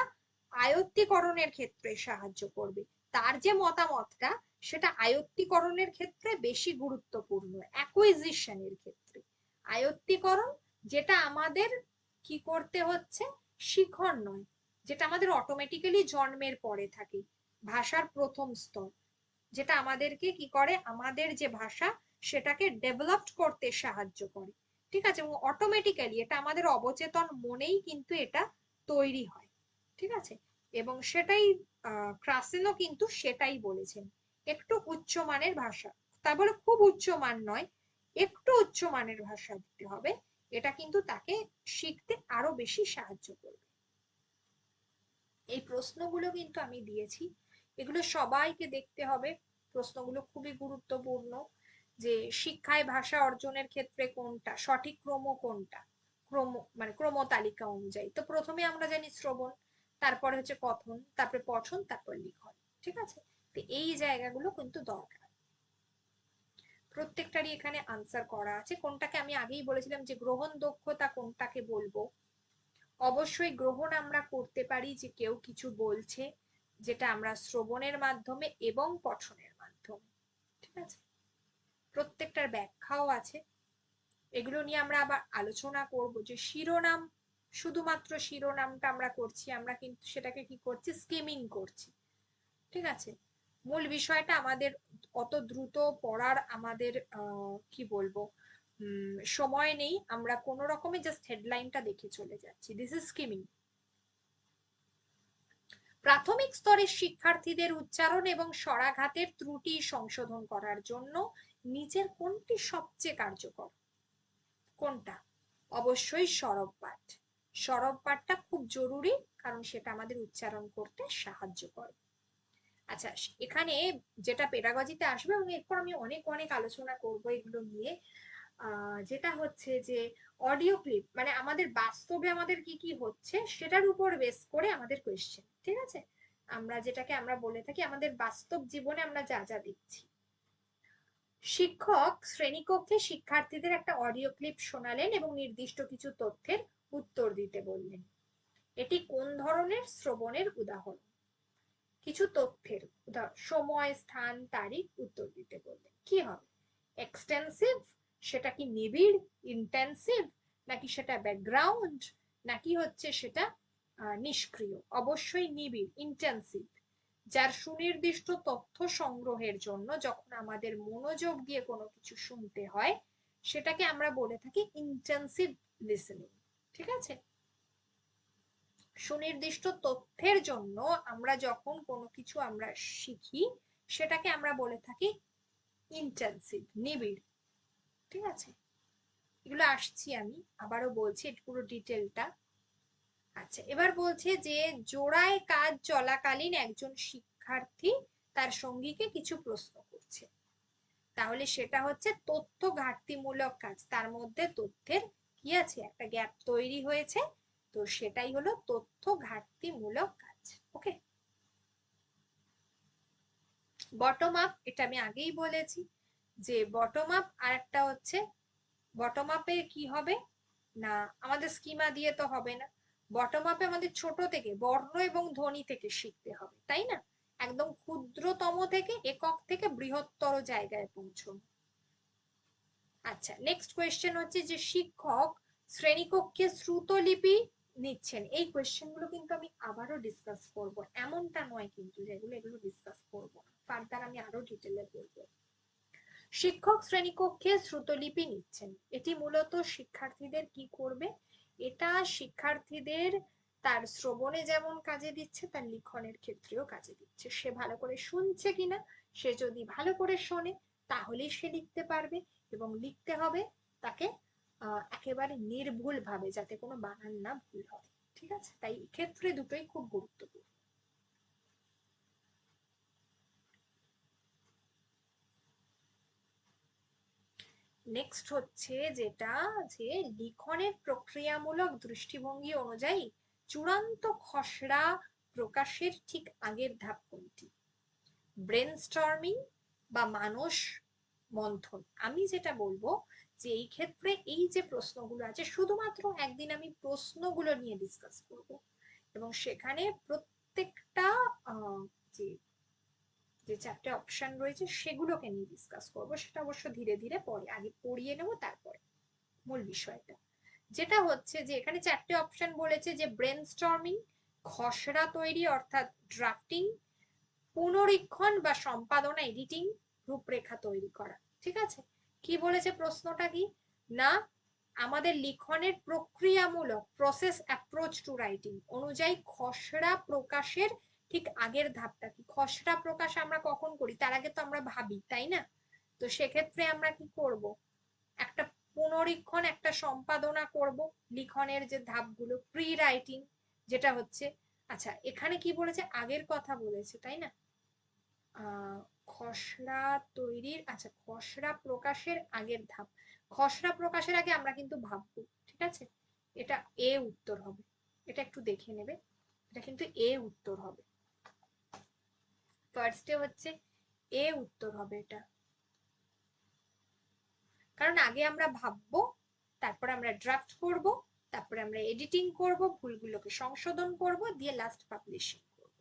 আয়ত্তীকরণের ক্ষেত্রে সাহায্য করবে। তার যে মতামতটা, সেটা আয়ত্তীকরণের ক্ষেত্রে বেশি গুরুত্বপূর্ণ, অ্যাকুইজিশনের ক্ষেত্রে। আয়ত্তীকরণ যেটা আমাদের কি করতে হচ্ছে, শিখন নয়, যেটা আমাদের অটোমেটিক্যালি জন্মের পরে থাকে, ভাষার প্রথম স্তর, যেটা আমাদেরকে কি করে, আমাদের যে ভাষা সেটাকে ডেভেলপ করতে সাহায্য করে। ঠিক আছে, এবং অটোমেটিক্যালি এটা আমাদের অবচেতন মনেই কিন্তু এটা তৈরি হয়। ঠিক আছে, এবং সেটাই ক্রাসেনও কিন্তু সেটাই বলেছেন, একটু উচ্চমানের ভাষা, তা বলে খুব উচ্চমান নয়, একটু উচ্চমানের ভাষা দিতে হবে, এটা কিন্তু তাকে শিখতে আরো বেশি সাহায্য করবে। এই প্রশ্নগুলো কিন্তু আমি দিয়েছি, এগুলো সবাইকে দেখতে হবে, প্রশ্নগুলো খুবই গুরুত্বপূর্ণ। যে শিক্ষায় ভাষা অর্জনের ক্ষেত্রে কোনটা সঠিক ক্রম, কোনটা ক্রম মানে ক্রম তালিকা অনুযায়ী। তো প্রথমে আমরা জানি শ্রবণ, তারপরে হচ্ছে কথন, তারপরে পঠন, তারপর লিখন। ঠিক আছে, তো এই জায়গাগুলো কিন্তু দরকার। প্রত্যেকটারই এখানে আনসার করা আছে। কোনটাকে আমি আগেই বলেছিলাম যে গ্রহণ দক্ষতা কোনটাকে বলবো। অবশ্যই গ্রহণ আমরা করতে পারি যে কেউ কিছু বলছে, যেটা আমরা শ্রবণের মাধ্যমে এবং পঠনের মাধ্যমে। ঠিক আছে, প্রত্যেকটার ব্যাখ্যাও আছে, এগুলো নিয়ে আমরা আবার আলোচনা করব। যে শিরোনাম, শুধুমাত্র শিরোনামটা আমরা করছি, আমরা কিন্তু সেটাকে কি করছি, স্কিমিং করছি। ঠিক আছে, মূল বিষয়টা আমাদের অত দ্রুত পড়ার আমাদের কি বলবো সময় নেই, আমরা কোনো রকমে জাস্ট হেডলাইনটা দেখে চলে যাচ্ছি। This is skimming. প্রাথমিক স্তরের শিক্ষার্থীদের উচ্চারণ এবং স্বরাঘাতের ত্রুটি সংশোধন করার জন্য নিচের কোনটি সবচেয়ে কার্যকর? কোনটা? অবশ্যই সরব পাঠ। সরব পাঠটা খুব জরুরি, কারণ সেটা আমাদের উচ্চারণ করতে সাহায্য করে। আচ্ছা, এখানে যেটা পেডাগজিতে আসবে এবং এরপর আমি অনেক অনেক আলোচনা করব এগুলো নিয়ে, যেটা হচ্ছে যে অডিও ক্লিপ, মানে আমাদের বাস্তবে আমাদের কি কি হচ্ছে সেটার উপর বেস করে আমাদের কোয়েশ্চেন। ঠিক আছে, আমরা যেটাকে আমরা বলে থাকি আমাদের বাস্তব জীবনে আমরা যা যা দেখছি। শিক্ষক শ্রেণীকক্ষে শিক্ষার্থীদের একটা অডিও ক্লিপ শোনালেন এবং নির্দিষ্ট কিছু তথ্যের উত্তর দিতে বললেন। এটি কোন ধরনের শ্রবণের উদাহরণ? কিছু তথ্যের সময়, স্থান, তারিখ উত্তর দিতে বললেন, কি হবে? এক্সটেন্সিভ, সেটা কি নিবিড়, ইন্টেন্সিভ, নাকি সেটা ব্যাকগ্রাউন্ড, নাকি হচ্ছে সেটা নিষ্ক্রিয়? অবশ্যই নিবিড়, ইন্টেন্সিভ, যার সুনির্দিষ্ট তথ্য সংগ্রহের জন্য যখন আমাদের মনোযোগ দিয়ে কোনো কিছু শুনতে হয় সেটাকে আমরা বলে থাকি ইন্টেন্সিভ লিসেনিং। ঠিক আছে, সুনির্দিষ্ট তথ্যের জন্য আমরা যখন কোনো কিছু আমরা শিখি সেটাকে আমরা বলে থাকি ইন্টেন্সিভ, নিবিড়। ঠিক আছে, এগুলো আসছি আমি আবারও বলছি পুরো ডিটেলটা। আচ্ছা, এবার বলছে যে জোড়ায় কাজ চলাকালীন একজন শিক্ষার্থী তার সঙ্গীকে কিছু প্রশ্ন করছে, তাহলে সেটা হচ্ছে তথ্য ঘাটতিমূলক কাজ, তার মধ্যে তথ্যের কি আছে, একটা গ্যাপ তৈরি হয়েছে, তো সেটাই হলো তথ্য ঘাটতিমূলক কাজ। ওকে, বটম আপ, এটা আমি আগেই বলেছি যে বটম আপ আর একটা হচ্ছে, বটম আপে কি হবে না, আমাদের স্কিমা দিয়ে তো হবে না, বটম আপে আমাদের ছোট থেকে বর্ণ এবং ধ্বনি থেকে শিখতে হবে, তাই না? একদম ক্ষুদ্রতম থেকে একক থেকে বৃহত্তর জায়গায় পৌঁছানো। আচ্ছা, নেক্সট কোয়েশ্চেন হচ্ছে যে শিক্ষক শ্রেণীকক্ষে শ্রুতলিপি নিচ্ছেন। এই কোয়েশ্চেন গুলো কিন্তু আমি আবারও ডিসকাস করব, এমনটা নয় কিন্তু যেগুলো এগুলো ডিসকাস করব না, ফার্দার আমি আরো ডিটেলে বলবো। শিক্ষক শ্রেণীকক্ষে শ্রুতলিপি নিচ্ছেন, এটি মূলত শিক্ষার্থীদের কি করবে? এটা শিক্ষার্থীদের তার শ্রবণে যেমন কাজে দিচ্ছে, তার লিখনের ক্ষেত্রেও কাজে দিচ্ছে। সে ভালো করে শুনছে কিনা, সে যদি ভালো করে শোনে তাহলেই সে লিখতে পারবে, এবং লিখতে হবে তাকে একেবারে নির্ভুল ভাবে, যাতে কোনো বানান না ভুল হয়। ঠিক আছে, তাই ক্ষেত্রে দুটোই খুব গুরুত্বপূর্ণ। নেক্সট হচ্ছে যেটা, যে লিখনের প্রক্রিয়ামূলক দৃষ্টিভঙ্গি অনুযায়ী চূড়ান্ত খসড়া প্রকাশের ঠিক আগের ধাপ কোনটি? ব্রেনস্টর্মিং বা মানস মন্থন? আমি যেটা বলবো যে এই ক্ষেত্রে এই যে প্রশ্নগুলো আছে, শুধুমাত্র একদিন আমি প্রশ্নগুলো নিয়ে ডিসকাস করব, এবং সেখানে প্রত্যেকটা যে যে চারটে অপশন রয়েছে সেগুলোকে নিয়ে ডিসকাস করব। সেটা অবশ্য ধীরে ধীরে পরে, আগে পড়িয়ে নেব তারপরে মূল বিষয়টা। যেটা হচ্ছে যে এখানে চারটে অপশন বলেছে, যে ব্রেনস্টর্মিং, খসড়া তৈরি অর্থাৎ ড্রাফটিং, পুনরীক্ষণ বা সম্পাদনা এডিটিং, রূপরেখা তৈরি করা। ঠিক আছে, কি বলেছে প্রশ্নটা কি না, আমাদের লিখনের প্রক্রিয়ামূলক প্রসেস অ্যাপ্রোচ টু রাইটিং অনুযায়ী খসড়া প্রকাশের ঠিক আগের ধাপটা কি? খসড়া প্রকাশ আমরা কখন করি? তার আগে তো আমরা ভাবি, তাই না? তো সেক্ষেত্রে আমরা কি করব, একটা পুনরীক্ষণ, একটা সম্পাদনা করব লিখনের যে ধাপগুলো, প্রি রাইটিং যেটা হচ্ছে। আচ্ছা, এখানে কি বলেছে, আগের কথা বলেছে, তাই না? আহ খসড়া তৈরির, আচ্ছা খসড়া প্রকাশের আগের ধাপ, খসড়া প্রকাশের আগে আমরা কিন্তু ভাববো, ঠিক আছে? এটা এ উত্তর হবে, এটা একটু দেখে নেবে, এটা কিন্তু এ উত্তর হবে, ফার্স্টে হচ্ছে এ উত্তর হবে এটা, কারণ আগে আমরা ভাববো, তারপরে আমরা ড্রাফট করব, তারপরে আমরা এডিটিং করব, ভুলগুলোকে সংশোধন করব, দিয়ে লাস্ট পাবলিশিং করব।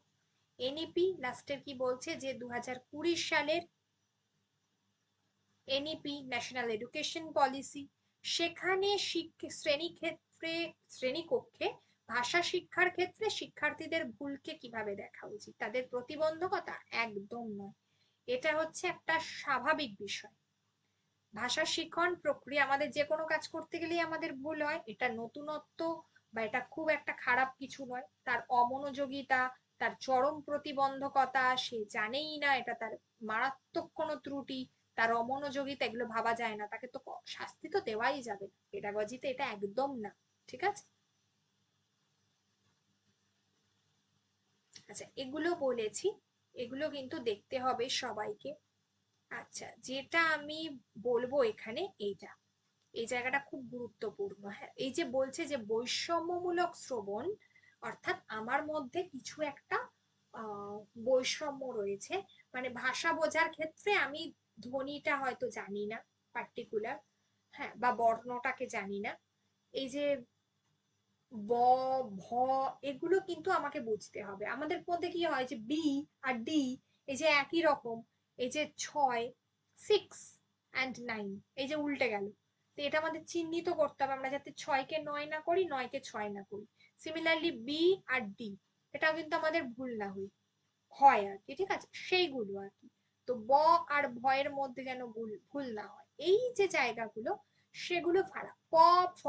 এনইপি লাস্টের কি বলছে যে 2020 সালের এনইপি ন্যাশনাল এডুকেশন পলিসি, সেখানে শ্রেণীকক্ষে ভাষা শিক্ষার ক্ষেত্রে শিক্ষার্থীদের ভুলকে কিভাবে দেখা উচিত, তাদের প্রতিবন্ধকতা একদম নয়, এটা হচ্ছে একটা স্বাভাবিক বিষয়। ভাষা শিখন প্রক্রিয়া, আমাদের যে কোনো কাজ করতে গেলেই আমাদের ভুল হয়, এটা নতুনত্ব বা এটা খুব একটা খারাপ কিছু নয়। তার অমনোযোগিতা, তার চরম প্রতিবন্ধকতা, সে জানেই না এটা তার মারাত্মক কোনো ত্রুটি, তার অমনোযোগিতা, এগুলো ভাবা যায় না, তাকে তো শাস্তি তো দেওয়াই যাবে না, পেডাগজিতে এটা একদম না, ঠিক আছে? আচ্ছা এগুলো বলেছি, এগুলো কিন্তু দেখতে হবে সবাইকে। আচ্ছা যেটা আমি বলবো এখানে এইটা, এই জায়গাটা খুব গুরুত্বপূর্ণ, হ্যাঁ, এই যে বলছে যে বৈষম্যমূলক শ্রবণ, অর্থাৎ আমার মধ্যে কিছু একটা আহ বৈষম্য রয়েছে, মানে ভাষা বোঝার ক্ষেত্রে আমি ধ্বনিটা হয়তো জানি না পার্টিকুলার, হ্যাঁ, বা বর্ণটাকে জানি না, এই যে ব, ভ, এগুলো কিন্তু আমাকে বুঝতে হবে। আমাদের মধ্যে কি হয় যে বি আর ডি, এই যে একই রকম, এই যে 6, 6 and 9, এই যে উল্টে গেল, তো এটা আমাদের চিহ্নিত করতে হবে, আমরা যাতে 6-কে 9 না করি, 9-কে 6 না করি। সিমিলারলি বি আর ডি, এটাও কিন্তু আমাদের ভুল না হয় আর কি, ঠিক আছে, সেইগুলো আর কি। তো ব আর ভয়ের মধ্যে যেন ভুল ভুল না হয়, এই যে জায়গাগুলো, সেগুলো ফাড়া প, ফ,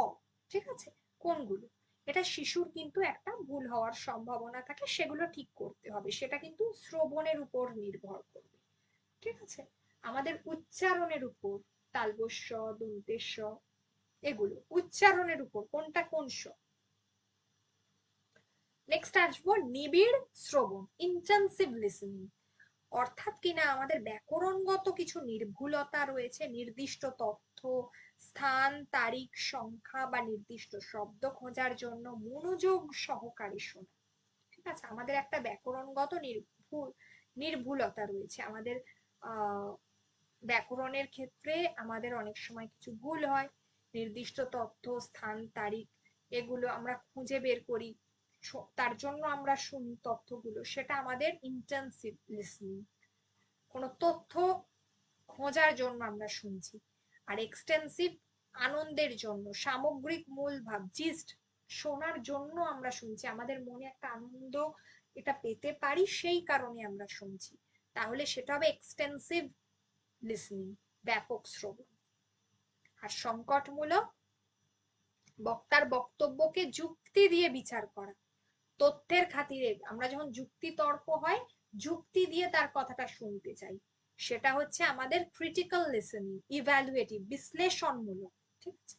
ঠিক আছে, কোনগুলো, এটা শিশুর কিন্তু একটা ভুল হওয়ার সম্ভাবনা থাকে, সেগুলো ঠিক করতে হবে, সেটা কিন্তু শ্রবণের উপর নির্ভর করবে, ঠিক আছে? আমাদের উচ্চারণের উপর, তালবস্য, দন্তেস্ব, এগুলো উচ্চারণের উপর কোনটা কোন স। নেক্সট আসবো নিবিড় শ্রবণ, ইন্টেন্সিভ লিসেনিং, অর্থাৎ কিনা আমাদের ব্যাকরণগত কিছু নির্ভুলতা রয়েছে, নির্দিষ্ট তথ্য, স্থান, তারিখ, সংখ্যা বা নির্দিষ্ট শব্দ খোঁজার জন্য মনোযোগ সহকারে শোনা, ঠিক আছে? আমাদের একটা ব্যাকরণগত নির্ভুলতা রয়েছে, আমাদের আহ ব্যাকরণের ক্ষেত্রে আমাদের অনেক সময় কিছু ভুল হয়, নির্দিষ্ট তথ্য, স্থান, তারিখ, এগুলো আমরা খুঁজে বের করি, তার জন্য আমরা শুনি তথ্যগুলো, সেটা আমাদের ইন্টেন্সিভ লিসনিং, কোনো তথ্য খোঁজার জন্য আমরা শুনছি। আর এক্সটেন্সিভ, আনন্দের জন্য, সামগ্রিক মূল ভাব, জিস্ট, শোনার জন্য আমরা শুনছি, আমাদের মনে একটা আনন্দ এটা পেতে পারি, সেই কারণে আমরা শুনছি, তাহলে সেটা হবে এক্সটেন্সিভ লিসনিং, ব্যাপক শ্রবণ। আর সংকটমূলক, বক্তার বক্তব্যকে যুক্তি দিয়ে বিচার করা, তথ্যের খাতিরে আমরা যখন যুক্তি তর্ক হয়, যুক্তি দিয়ে তার কথাটা শুনতে চাই, সেটা হচ্ছে আমাদের ক্রিটিক্যাল লিসেনিং, ইভ্যালুয়েটিভ, বিশ্লেষণমূলক, ঠিক আছে?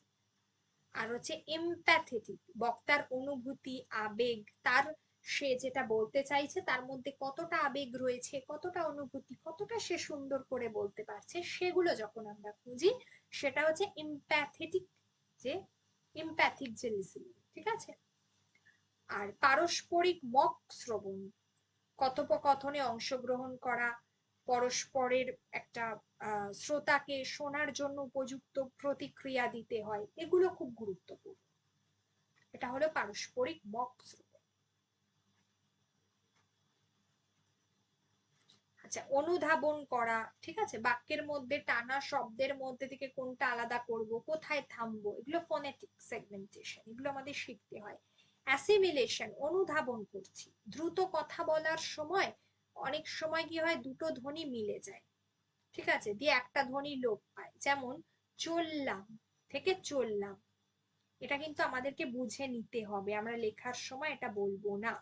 আর হচ্ছে এমপ্যাথেটিক, বক্তার অনুভূতি, আবেগ, তার সে যেটা বলতে চাইছে তার মধ্যে কতটা আবেগ রয়েছে, কতটা অনুভূতি, কতটা সে সুন্দর করে বলতে পারছে, সেগুলো যখন আমরা খুঁজি, সেটা হচ্ছে এমপ্যাথেটিক, যে এমপ্যাথিক যে লিসেনিং, ঠিক আছে? আর পারস্পরিক মক শ্রবণ, কথোপকথনে অংশগ্রহণ করা, পরস্পরের একটা শ্রোতাকে শোনার জন্য উপযুক্ত প্রতিক্রিয়া দিতে হয়, এগুলো খুব গুরুত্বপূর্ণ, এটা হলো পারস্পরিক মক শ্রবণ। আচ্ছা অনুধাবন করা, ঠিক আছে, বাক্যের মধ্যে টানা শব্দের মধ্যে থেকে কোনটা আলাদা করব, কোথায় থামবো, এগুলো ফোনেটিক সেগমেন্টেশন, এগুলো আমাদের শিখতে হয়। অ্যাসিমিলেশন, অনুধাবন করছি, দ্রুত কথা বলার সময় অনেক সময় কি হয়, দুটো ধ্বনি মিলে যায়, ঠিক আছে, দিয়ে একটা ধ্বনি লোপ পায়, যেমন চললাম থেকে চললাম, এটা কিন্তু আমাদেরকে বুঝে নিতে হবে, আমরা লেখার সময় এটা বলবো না।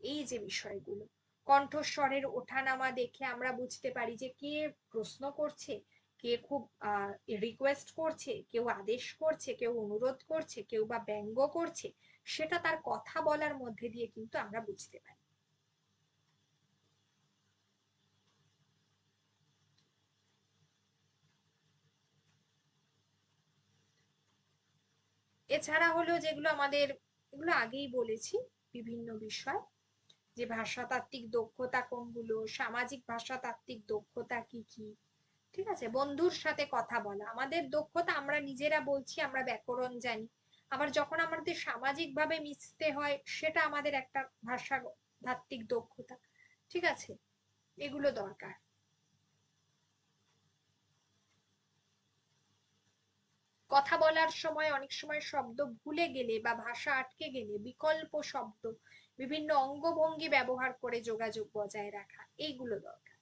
এই যে বিষয়গুলো, কণ্ঠস্বরের ওঠানামা দেখে আমরা বুঝতে পারি যে কে প্রশ্ন করছে, কে খুব রিকোয়েস্ট করছে, কেউ আদেশ করছে, কেউ অনুরোধ করছে, কেউ বা ব্যঙ্গ করছে, সেটা তার কথা বলার মধ্যে দিয়ে কিন্তু আমরা বুঝতে পারি। এছাড়া হলো যেগুলো আমাদের, এগুলো আগেই বলেছি, বিভিন্ন বিষয়, যে ভাষাতাত্ত্বিক দক্ষতা কোনগুলো, সামাজিক ভাষাতাত্ত্বিক দক্ষতা কি কি, ঠিক আছে, বন্ধুর সাথে কথা বলা আমাদের দক্ষতা, আমরা নিজেরা বলছি আমরা ব্যাকরণ জানি, আবার যখন আমাদের সামাজিক ভাবে মিশতে হয় সেটা আমাদের একটা ভাষা তাত্ত্বিক দক্ষতা, ঠিক আছে, এগুলো দরকার। কথা বলার সময় অনেক সময় শব্দ ভুলে গেলে বা ভাষা আটকে গেলে বিকল্প শব্দ, বিভিন্ন অঙ্গভঙ্গি ব্যবহার করে যোগাযোগ বজায় রাখা, এইগুলো দরকার।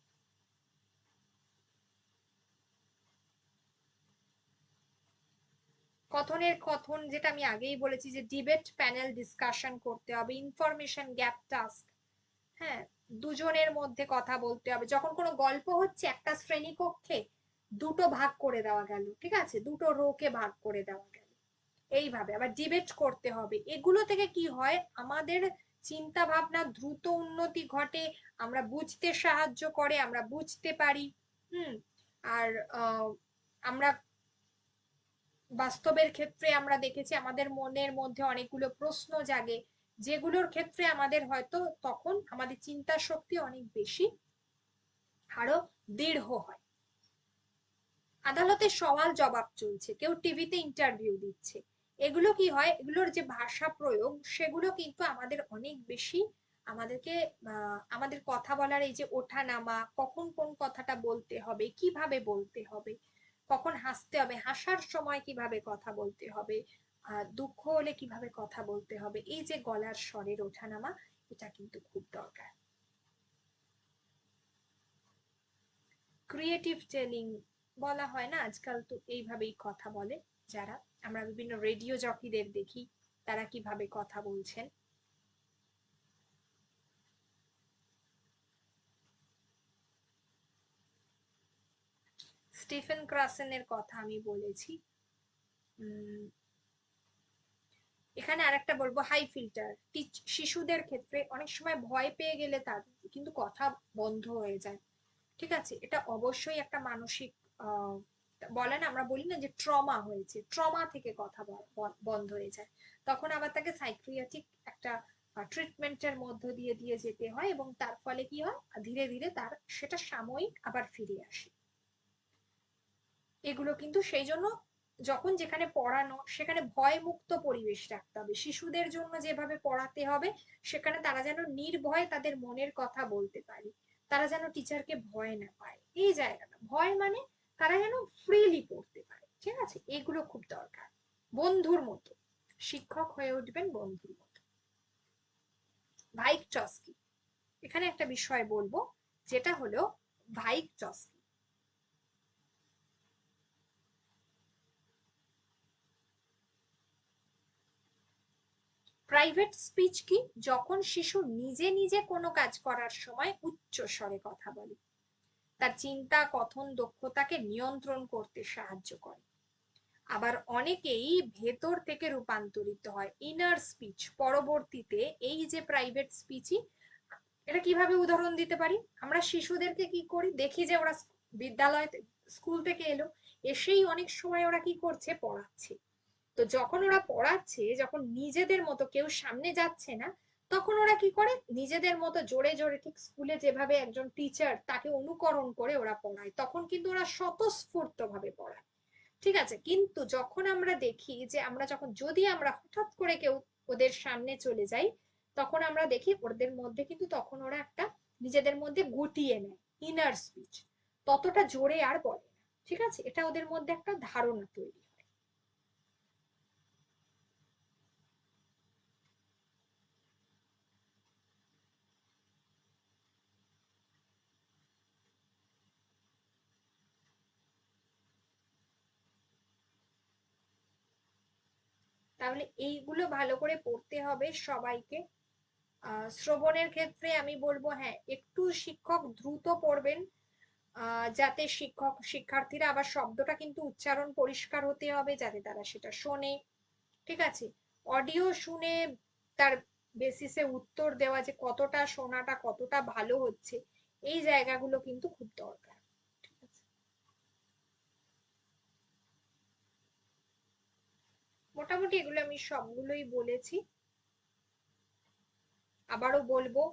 কথনের কথন, যেটা আমি আগেই বলেছি, যে ডিবেট প্যানেল ডিসকাশন করতে হবে, ইনফরমেশন গ্যাপ টাস্ক, হ্যাঁ, দুজনের মধ্যে কথা বলতে হবে, যখন কোনো গল্প হচ্ছে একটা শ্রেণীকক্ষে দুটো ভাগ করে দেওয়া গেল, ঠিক আছে, দুটো রোকে ভাগ করে দেওয়া গেল, এইভাবে আবার ডিবেট করতে হবে। এগুলো থেকে কি হয়, আমাদের চিন্তা ভাবনা দ্রুত উন্নতি ঘটে, আমরা বুঝতে সাহায্য করে, আমরা বুঝতে পারি। হুম। আর আমরা বাস্তবের ক্ষেত্রে আমরা দেখেছি আমাদের মনের মধ্যে অনেকগুলো প্রশ্ন জাগে, যেগুলোর ক্ষেত্রে আমাদের হয়তো তখন আমাদের চিন্তা শক্তি অনেক বেশি আরো দৃঢ় হয়। আদালতে সওয়াল জবাব চলছে, কেউ টিভিতে ইন্টারভিউ দিচ্ছে, এগুলো কি হয়, এগুলোর যে ভাষা প্রয়োগ সেগুলো কিন্তু আমাদের অনেক বেশি আমাদেরকে আমাদের কথা বলার এই যে ওঠা নামা, কখন কোন কথাটা বলতে হবে, কিভাবে বলতে হবে, কখন হাসতে হবে, হাসার সময় কিভাবে কথা বলতে হবে, দুঃখ হলে কিভাবে কথা বলতে হবে, এই যে গলার স্বরের ওঠানামা, এটা কিন্তু খুব দরকার। ক্রিয়েটিভ টেলিং বলা হয় না আজকাল, তো এইভাবেই কথা বলে যারা, আমরা বিভিন্ন রেডিও জকিদের দেখি তারা কিভাবে কথা বলছেন। স্টিফেন ক্রাসেনের কথা আমি বলেছি। এখানে আরেকটা বলবো, হাই ফিল্টার, শিশুদের ক্ষেত্রে অনেক সময় ভয় পেয়ে গেলে তার কিন্তু কথা বন্ধ হয়ে যায়, ঠিক আছে, এটা অবশ্যই একটা মানসিক আহ বলে না, আমরা বলি না যে ট্রমা হয়েছে, ট্রমা থেকে কথা বন্ধ হয়ে যায়, তখন আবার তাকে সাইক্রিয়াটিক একটা ট্রিটমেন্টের মধ্য দিয়ে দিয়ে যেতে হয়, এবং তার ফলে কি হয়, ধীরে ধীরে তার সেটা সাময়িক আবার ফিরে আসে। এগুলো কিন্তু সেই জন্য যখন যেখানে পড়ানো সেখানে ভয় মুক্ত পরিবেশ রাখতে হবে, শিশুদের জন্য যেভাবে পড়াতে হবে সেখানে তারা যেন নির্ভয়ে তাদের মনের কথা বলতে পারে, তারা যেন টিচারকে ভয় না পায়, এই জায়গাটা ভয় মানে তারা যেন ফ্রিলি পড়তে পারে, ঠিক আছে, এগুলো খুব দরকার। বন্ধুর মতো শিক্ষক হয়ে উঠবেন, বন্ধুর মতো। ভাইক চস্কি, এখানে একটা বিষয় বলবো, যেটা হলো ভাইক চস্কি, প্রাইভেট স্পিচ কি, যখন শিশু নিজে নিজে কোনো কাজ করার সময় উচ্চ স্বরে কথা বলে, তার চিন্তা কথন দক্ষতাকে নিয়ন্ত্রণ করতে সাহায্য করে। আবার অনেকেই ভেতর থেকে রূপান্তরিত হয়, ইনার স্পিচ, পরবর্তীতে এই যে প্রাইভেট স্পিচই, এটা কিভাবে উদাহরণ দিতে পারি, আমরা শিশুদেরকে কি করি, দেখি যে ওরা বিদ্যালয় স্কুল থেকে এলো, এসেই অনেক সময় ওরা কি করছে, পড়াচ্ছে, তো যখন ওরা পড়াচ্ছে, যখন নিজেদের মতো কেউ সামনে যাচ্ছে না, তখন ওরা কি করে, নিজেদের মতো জোরে জোরে, ঠিক স্কুলে যেভাবে একজন টিচার তাকে অনুকরণ করে ওরা পড়ায়, তখন কিন্তু ওরা স্বতঃস্ফূর্ত ভাবে পড়ায়, ঠিক আছে, কিন্তু যখন আমরা দেখি যে আমরা যখন যদি আমরা হঠাৎ করে কেউ ওদের সামনে চলে যাই, তখন আমরা দেখি ওদের মধ্যে কিন্তু তখন ওরা একটা নিজেদের মধ্যে গুটিয়ে নেয়, ইনার স্পিচ, ততটা জোরে আর বলে না, ঠিক আছে, এটা ওদের মধ্যে একটা ধারণা তৈরি হয়। তাহলে এইগুলো ভালো করে পড়তে হবে সবাইকে। শ্রবণের ক্ষেত্রে আমি বলবো, হ্যাঁ, একটু শিক্ষক দ্রুত পড়বেন, যাতে শিক্ষার্থীরা আবার শব্দটা কিন্তু উচ্চারণ পরিষ্কার হতে হবে যাতে তারা সেটা শোনে, ঠিক আছে, অডিও শুনে তার বেসিসে উত্তর দেওয়া, যে কতটা শোনাটা কতটা ভালো হচ্ছে, এই জায়গাগুলো কিন্তু খুব দরকার, ঠিক আছে। মোটামুটি এগুলো আমি সবগুলোই বলেছি, আবারও বলবো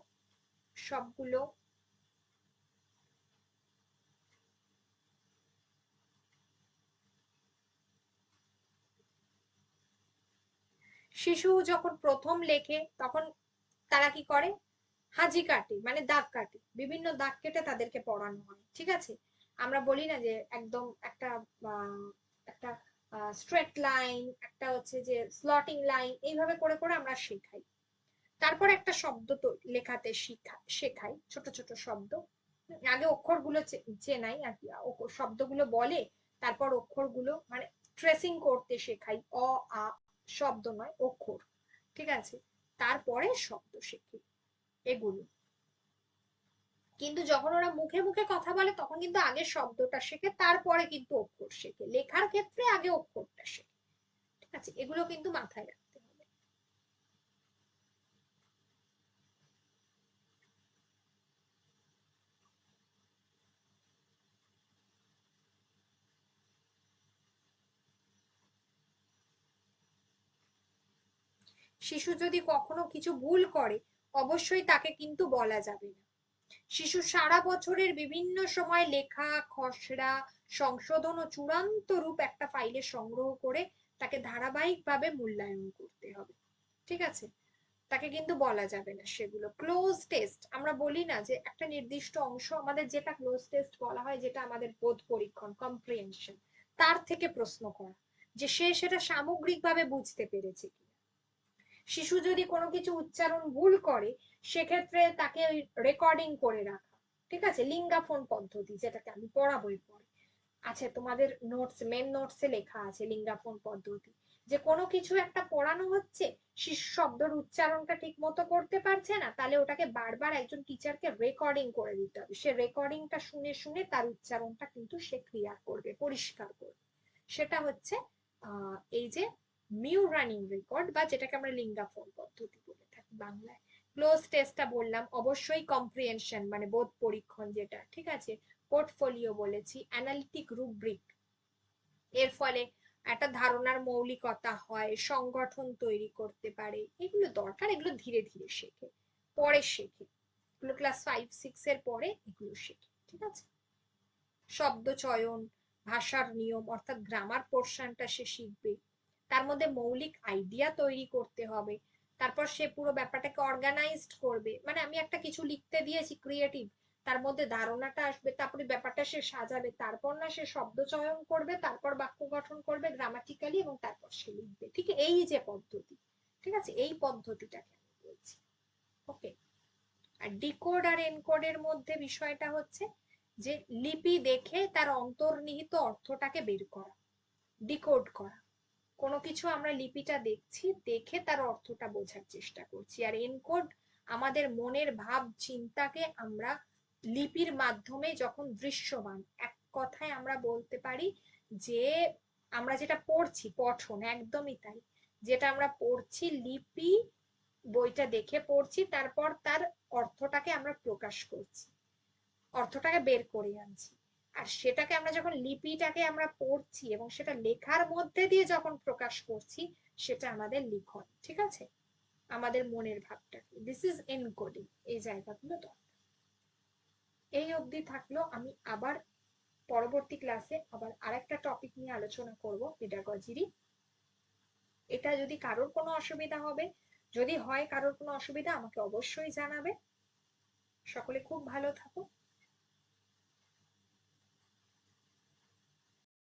সবগুলো। শিশু যখন প্রথম লেখে তখন তারা কি করে, হাঁচি কাটে মানে দাগ কাটে, বিভিন্ন দাগ কেটে তাদেরকে পড়ানো হয়, ঠিক আছে। আমরা বলি না যে একদম একটা একটা স্ট্রেট লাইন, একটা হচ্ছে যে স্লটিং লাইন, এইভাবে করে করে আমরা শেখাই। তারপর একটা শব্দ তো লেখাতে শেখাই, ছোট ছোট শব্দ। আগে অক্ষরগুলো চেনাই আর কি, শব্দগুলো বলে, তারপর অক্ষরগুলো মানে ট্রেসিং করতে শেখাই, অ আ, শব্দ নয় অক্ষর, ঠিক আছে। তারপরে শব্দ শেখে এগুলো। কিন্তু যখন ওরা মুখে মুখে কথা বলে তখন কিন্তু আগে শব্দটা শেখে, তারপরে কিন্তু অক্ষর শেখে। লেখার ক্ষেত্রে আগে অক্ষরটা শেখে, ঠিক আছে। এগুলো কিন্তু মাথায় রাখতে হবে। শিশু যদি কখনো কিছু ভুল করে, অবশ্যই তাকে কিন্তু বলা যাবে না। শিশু সারা বছরের বিভিন্ন সময় লেখা, খসড়া, সংশোধন ও চূড়ান্ত রূপ একটা ফাইলে সংগ্রহ করে তাকে ধারাবাহিকভাবে মূল্যায়ন করতে হবে, ঠিক আছে। তাকে কিন্তু বলা যাবে না সেগুলো। ক্লোজ টেস্ট আমরা বলি না যে একটা নির্দিষ্ট অংশ আমাদের, যেটা ক্লোজ টেস্ট বলা হয়, যেটা আমাদের বোধ পরীক্ষণ কম্প্রিহেনশন, তার থেকে প্রশ্ন করা যে সে সেটা সামগ্রিকভাবে বুঝতে পেরেছে কি। শিশু যদি কোনো কিছু উচ্চারণ ভুল করে, সেক্ষেত্রে তাকে ওই রেকর্ডিং করে রাখা, ঠিক আছে। লিঙ্গাফোন পদ্ধতি, যেটাকে আমি পড়াবো পরে, আছে তোমাদের নোটস, মেন নোটসে লেখা আছে লিঙ্গাফোন পদ্ধতি। যে কোনো কিছু একটা পড়ানো হচ্ছে, শিশু শব্দের উচ্চারণটা ঠিক মতো করতে পারছে না, তাহলে ওটাকে বারবার একজন টিচারকে রেকর্ডিং করে দিতে হবে। সে রেকর্ডিংটা শুনে শুনে তার উচ্চারণটা কিন্তু সে ক্লিয়ার করবে, পরিষ্কার করবে। সেটা হচ্ছে এই যে মিউ রানিং রেকর্ড, বা যেটাকে আমরা লিঙ্গাফোন পদ্ধতি বলে থাকি বাংলায়। ক্লোজ টেস্টটা বললাম, অবশ্যই কম্প্রিহেনশন মানে বোধ পরীক্ষণ যেটা, ঠিক আছে। পোর্টফোলিও বলেছি, অ্যানালিটিক রুব্রিক, এর ফলে একটা ধারণার মৌলিকতা হয়, সংগঠন তৈরি করতে পারে। এগুলো দরকার, এগুলো ধীরে ধীরে শেখে, পরে শেখে, এগুলো ক্লাস 5 6 এর পরে এগুলো শেখে, ঠিক আছে। শব্দ চয়ন, ভাষার নিয়ম অর্থাৎ গ্রামার পোর্শনটা সে শিখবে, তার মধ্যে মৌলিক আইডিয়া তৈরি করতে হবে। তারপর সে পুরো ব্যাপারটাকে অর্গানাইজড করবে, মানে আমি একটা কিছু লিখতে দিয়েছি ক্রিয়েটিভ, তার মধ্যে ধারণাটা আসবে, তারপরে ব্যাপারটা সে সাজাবে, তারপর না সে শব্দ চয়ন করবে, তারপর বাক্য গঠন করবে গ্রামাটিক্যালি, এবং তারপর সে লিখবে। ঠিক এই যে পদ্ধতি, ঠিক আছে, এই পদ্ধতিটাকে আমি বলছি। ওকে। আর ডিকোড আর এনকোডের মধ্যে বিষয়টা হচ্ছে যে লিপি দেখে তার অন্তর্নিহিত অর্থটাকে বের করা, ডিকোড করা। কোনো কিছু আমরা লিপিটা দেখছি, দেখে তার অর্থটা বোঝার চেষ্টা করছি। আর এনকোড আমাদের মনের ভাব চিন্তাকে আমরা লিপির মাধ্যমে যখন দৃশ্যমান, এক কথায় আমরা বলতে পারি যে আমরা যেটা পড়ছি, পঠন একদমই তাই, যেটা আমরা পড়ছি লিপি, বইটা দেখে পড়ছি, তারপর তার অর্থটাকে আমরা প্রকাশ করছি, অর্থটাকে বের করে আনছি। আর সেটাকে আমরা যখন লিপিটাকে আমরা পড়ছি এবং সেটা লেখার মধ্যে দিয়ে যখন প্রকাশ করছি, সেটা আমাদের লিখন, ঠিক আছে, আমাদের মনের ভাবটাকে। দিস ইজ এনকোডিং, এই জায়গাগুলো দরকার। এই অবধি থাকলো। আমি আবার পরবর্তী ক্লাসে আবার আরেকটা টপিক নিয়ে আলোচনা করব, পেডাগজিরই। এটা যদি কারোর কোনো অসুবিধা হবে, যদি হয় কারোর কোনো অসুবিধা, আমাকে অবশ্যই জানাবে। সকলে খুব ভালো থাকো।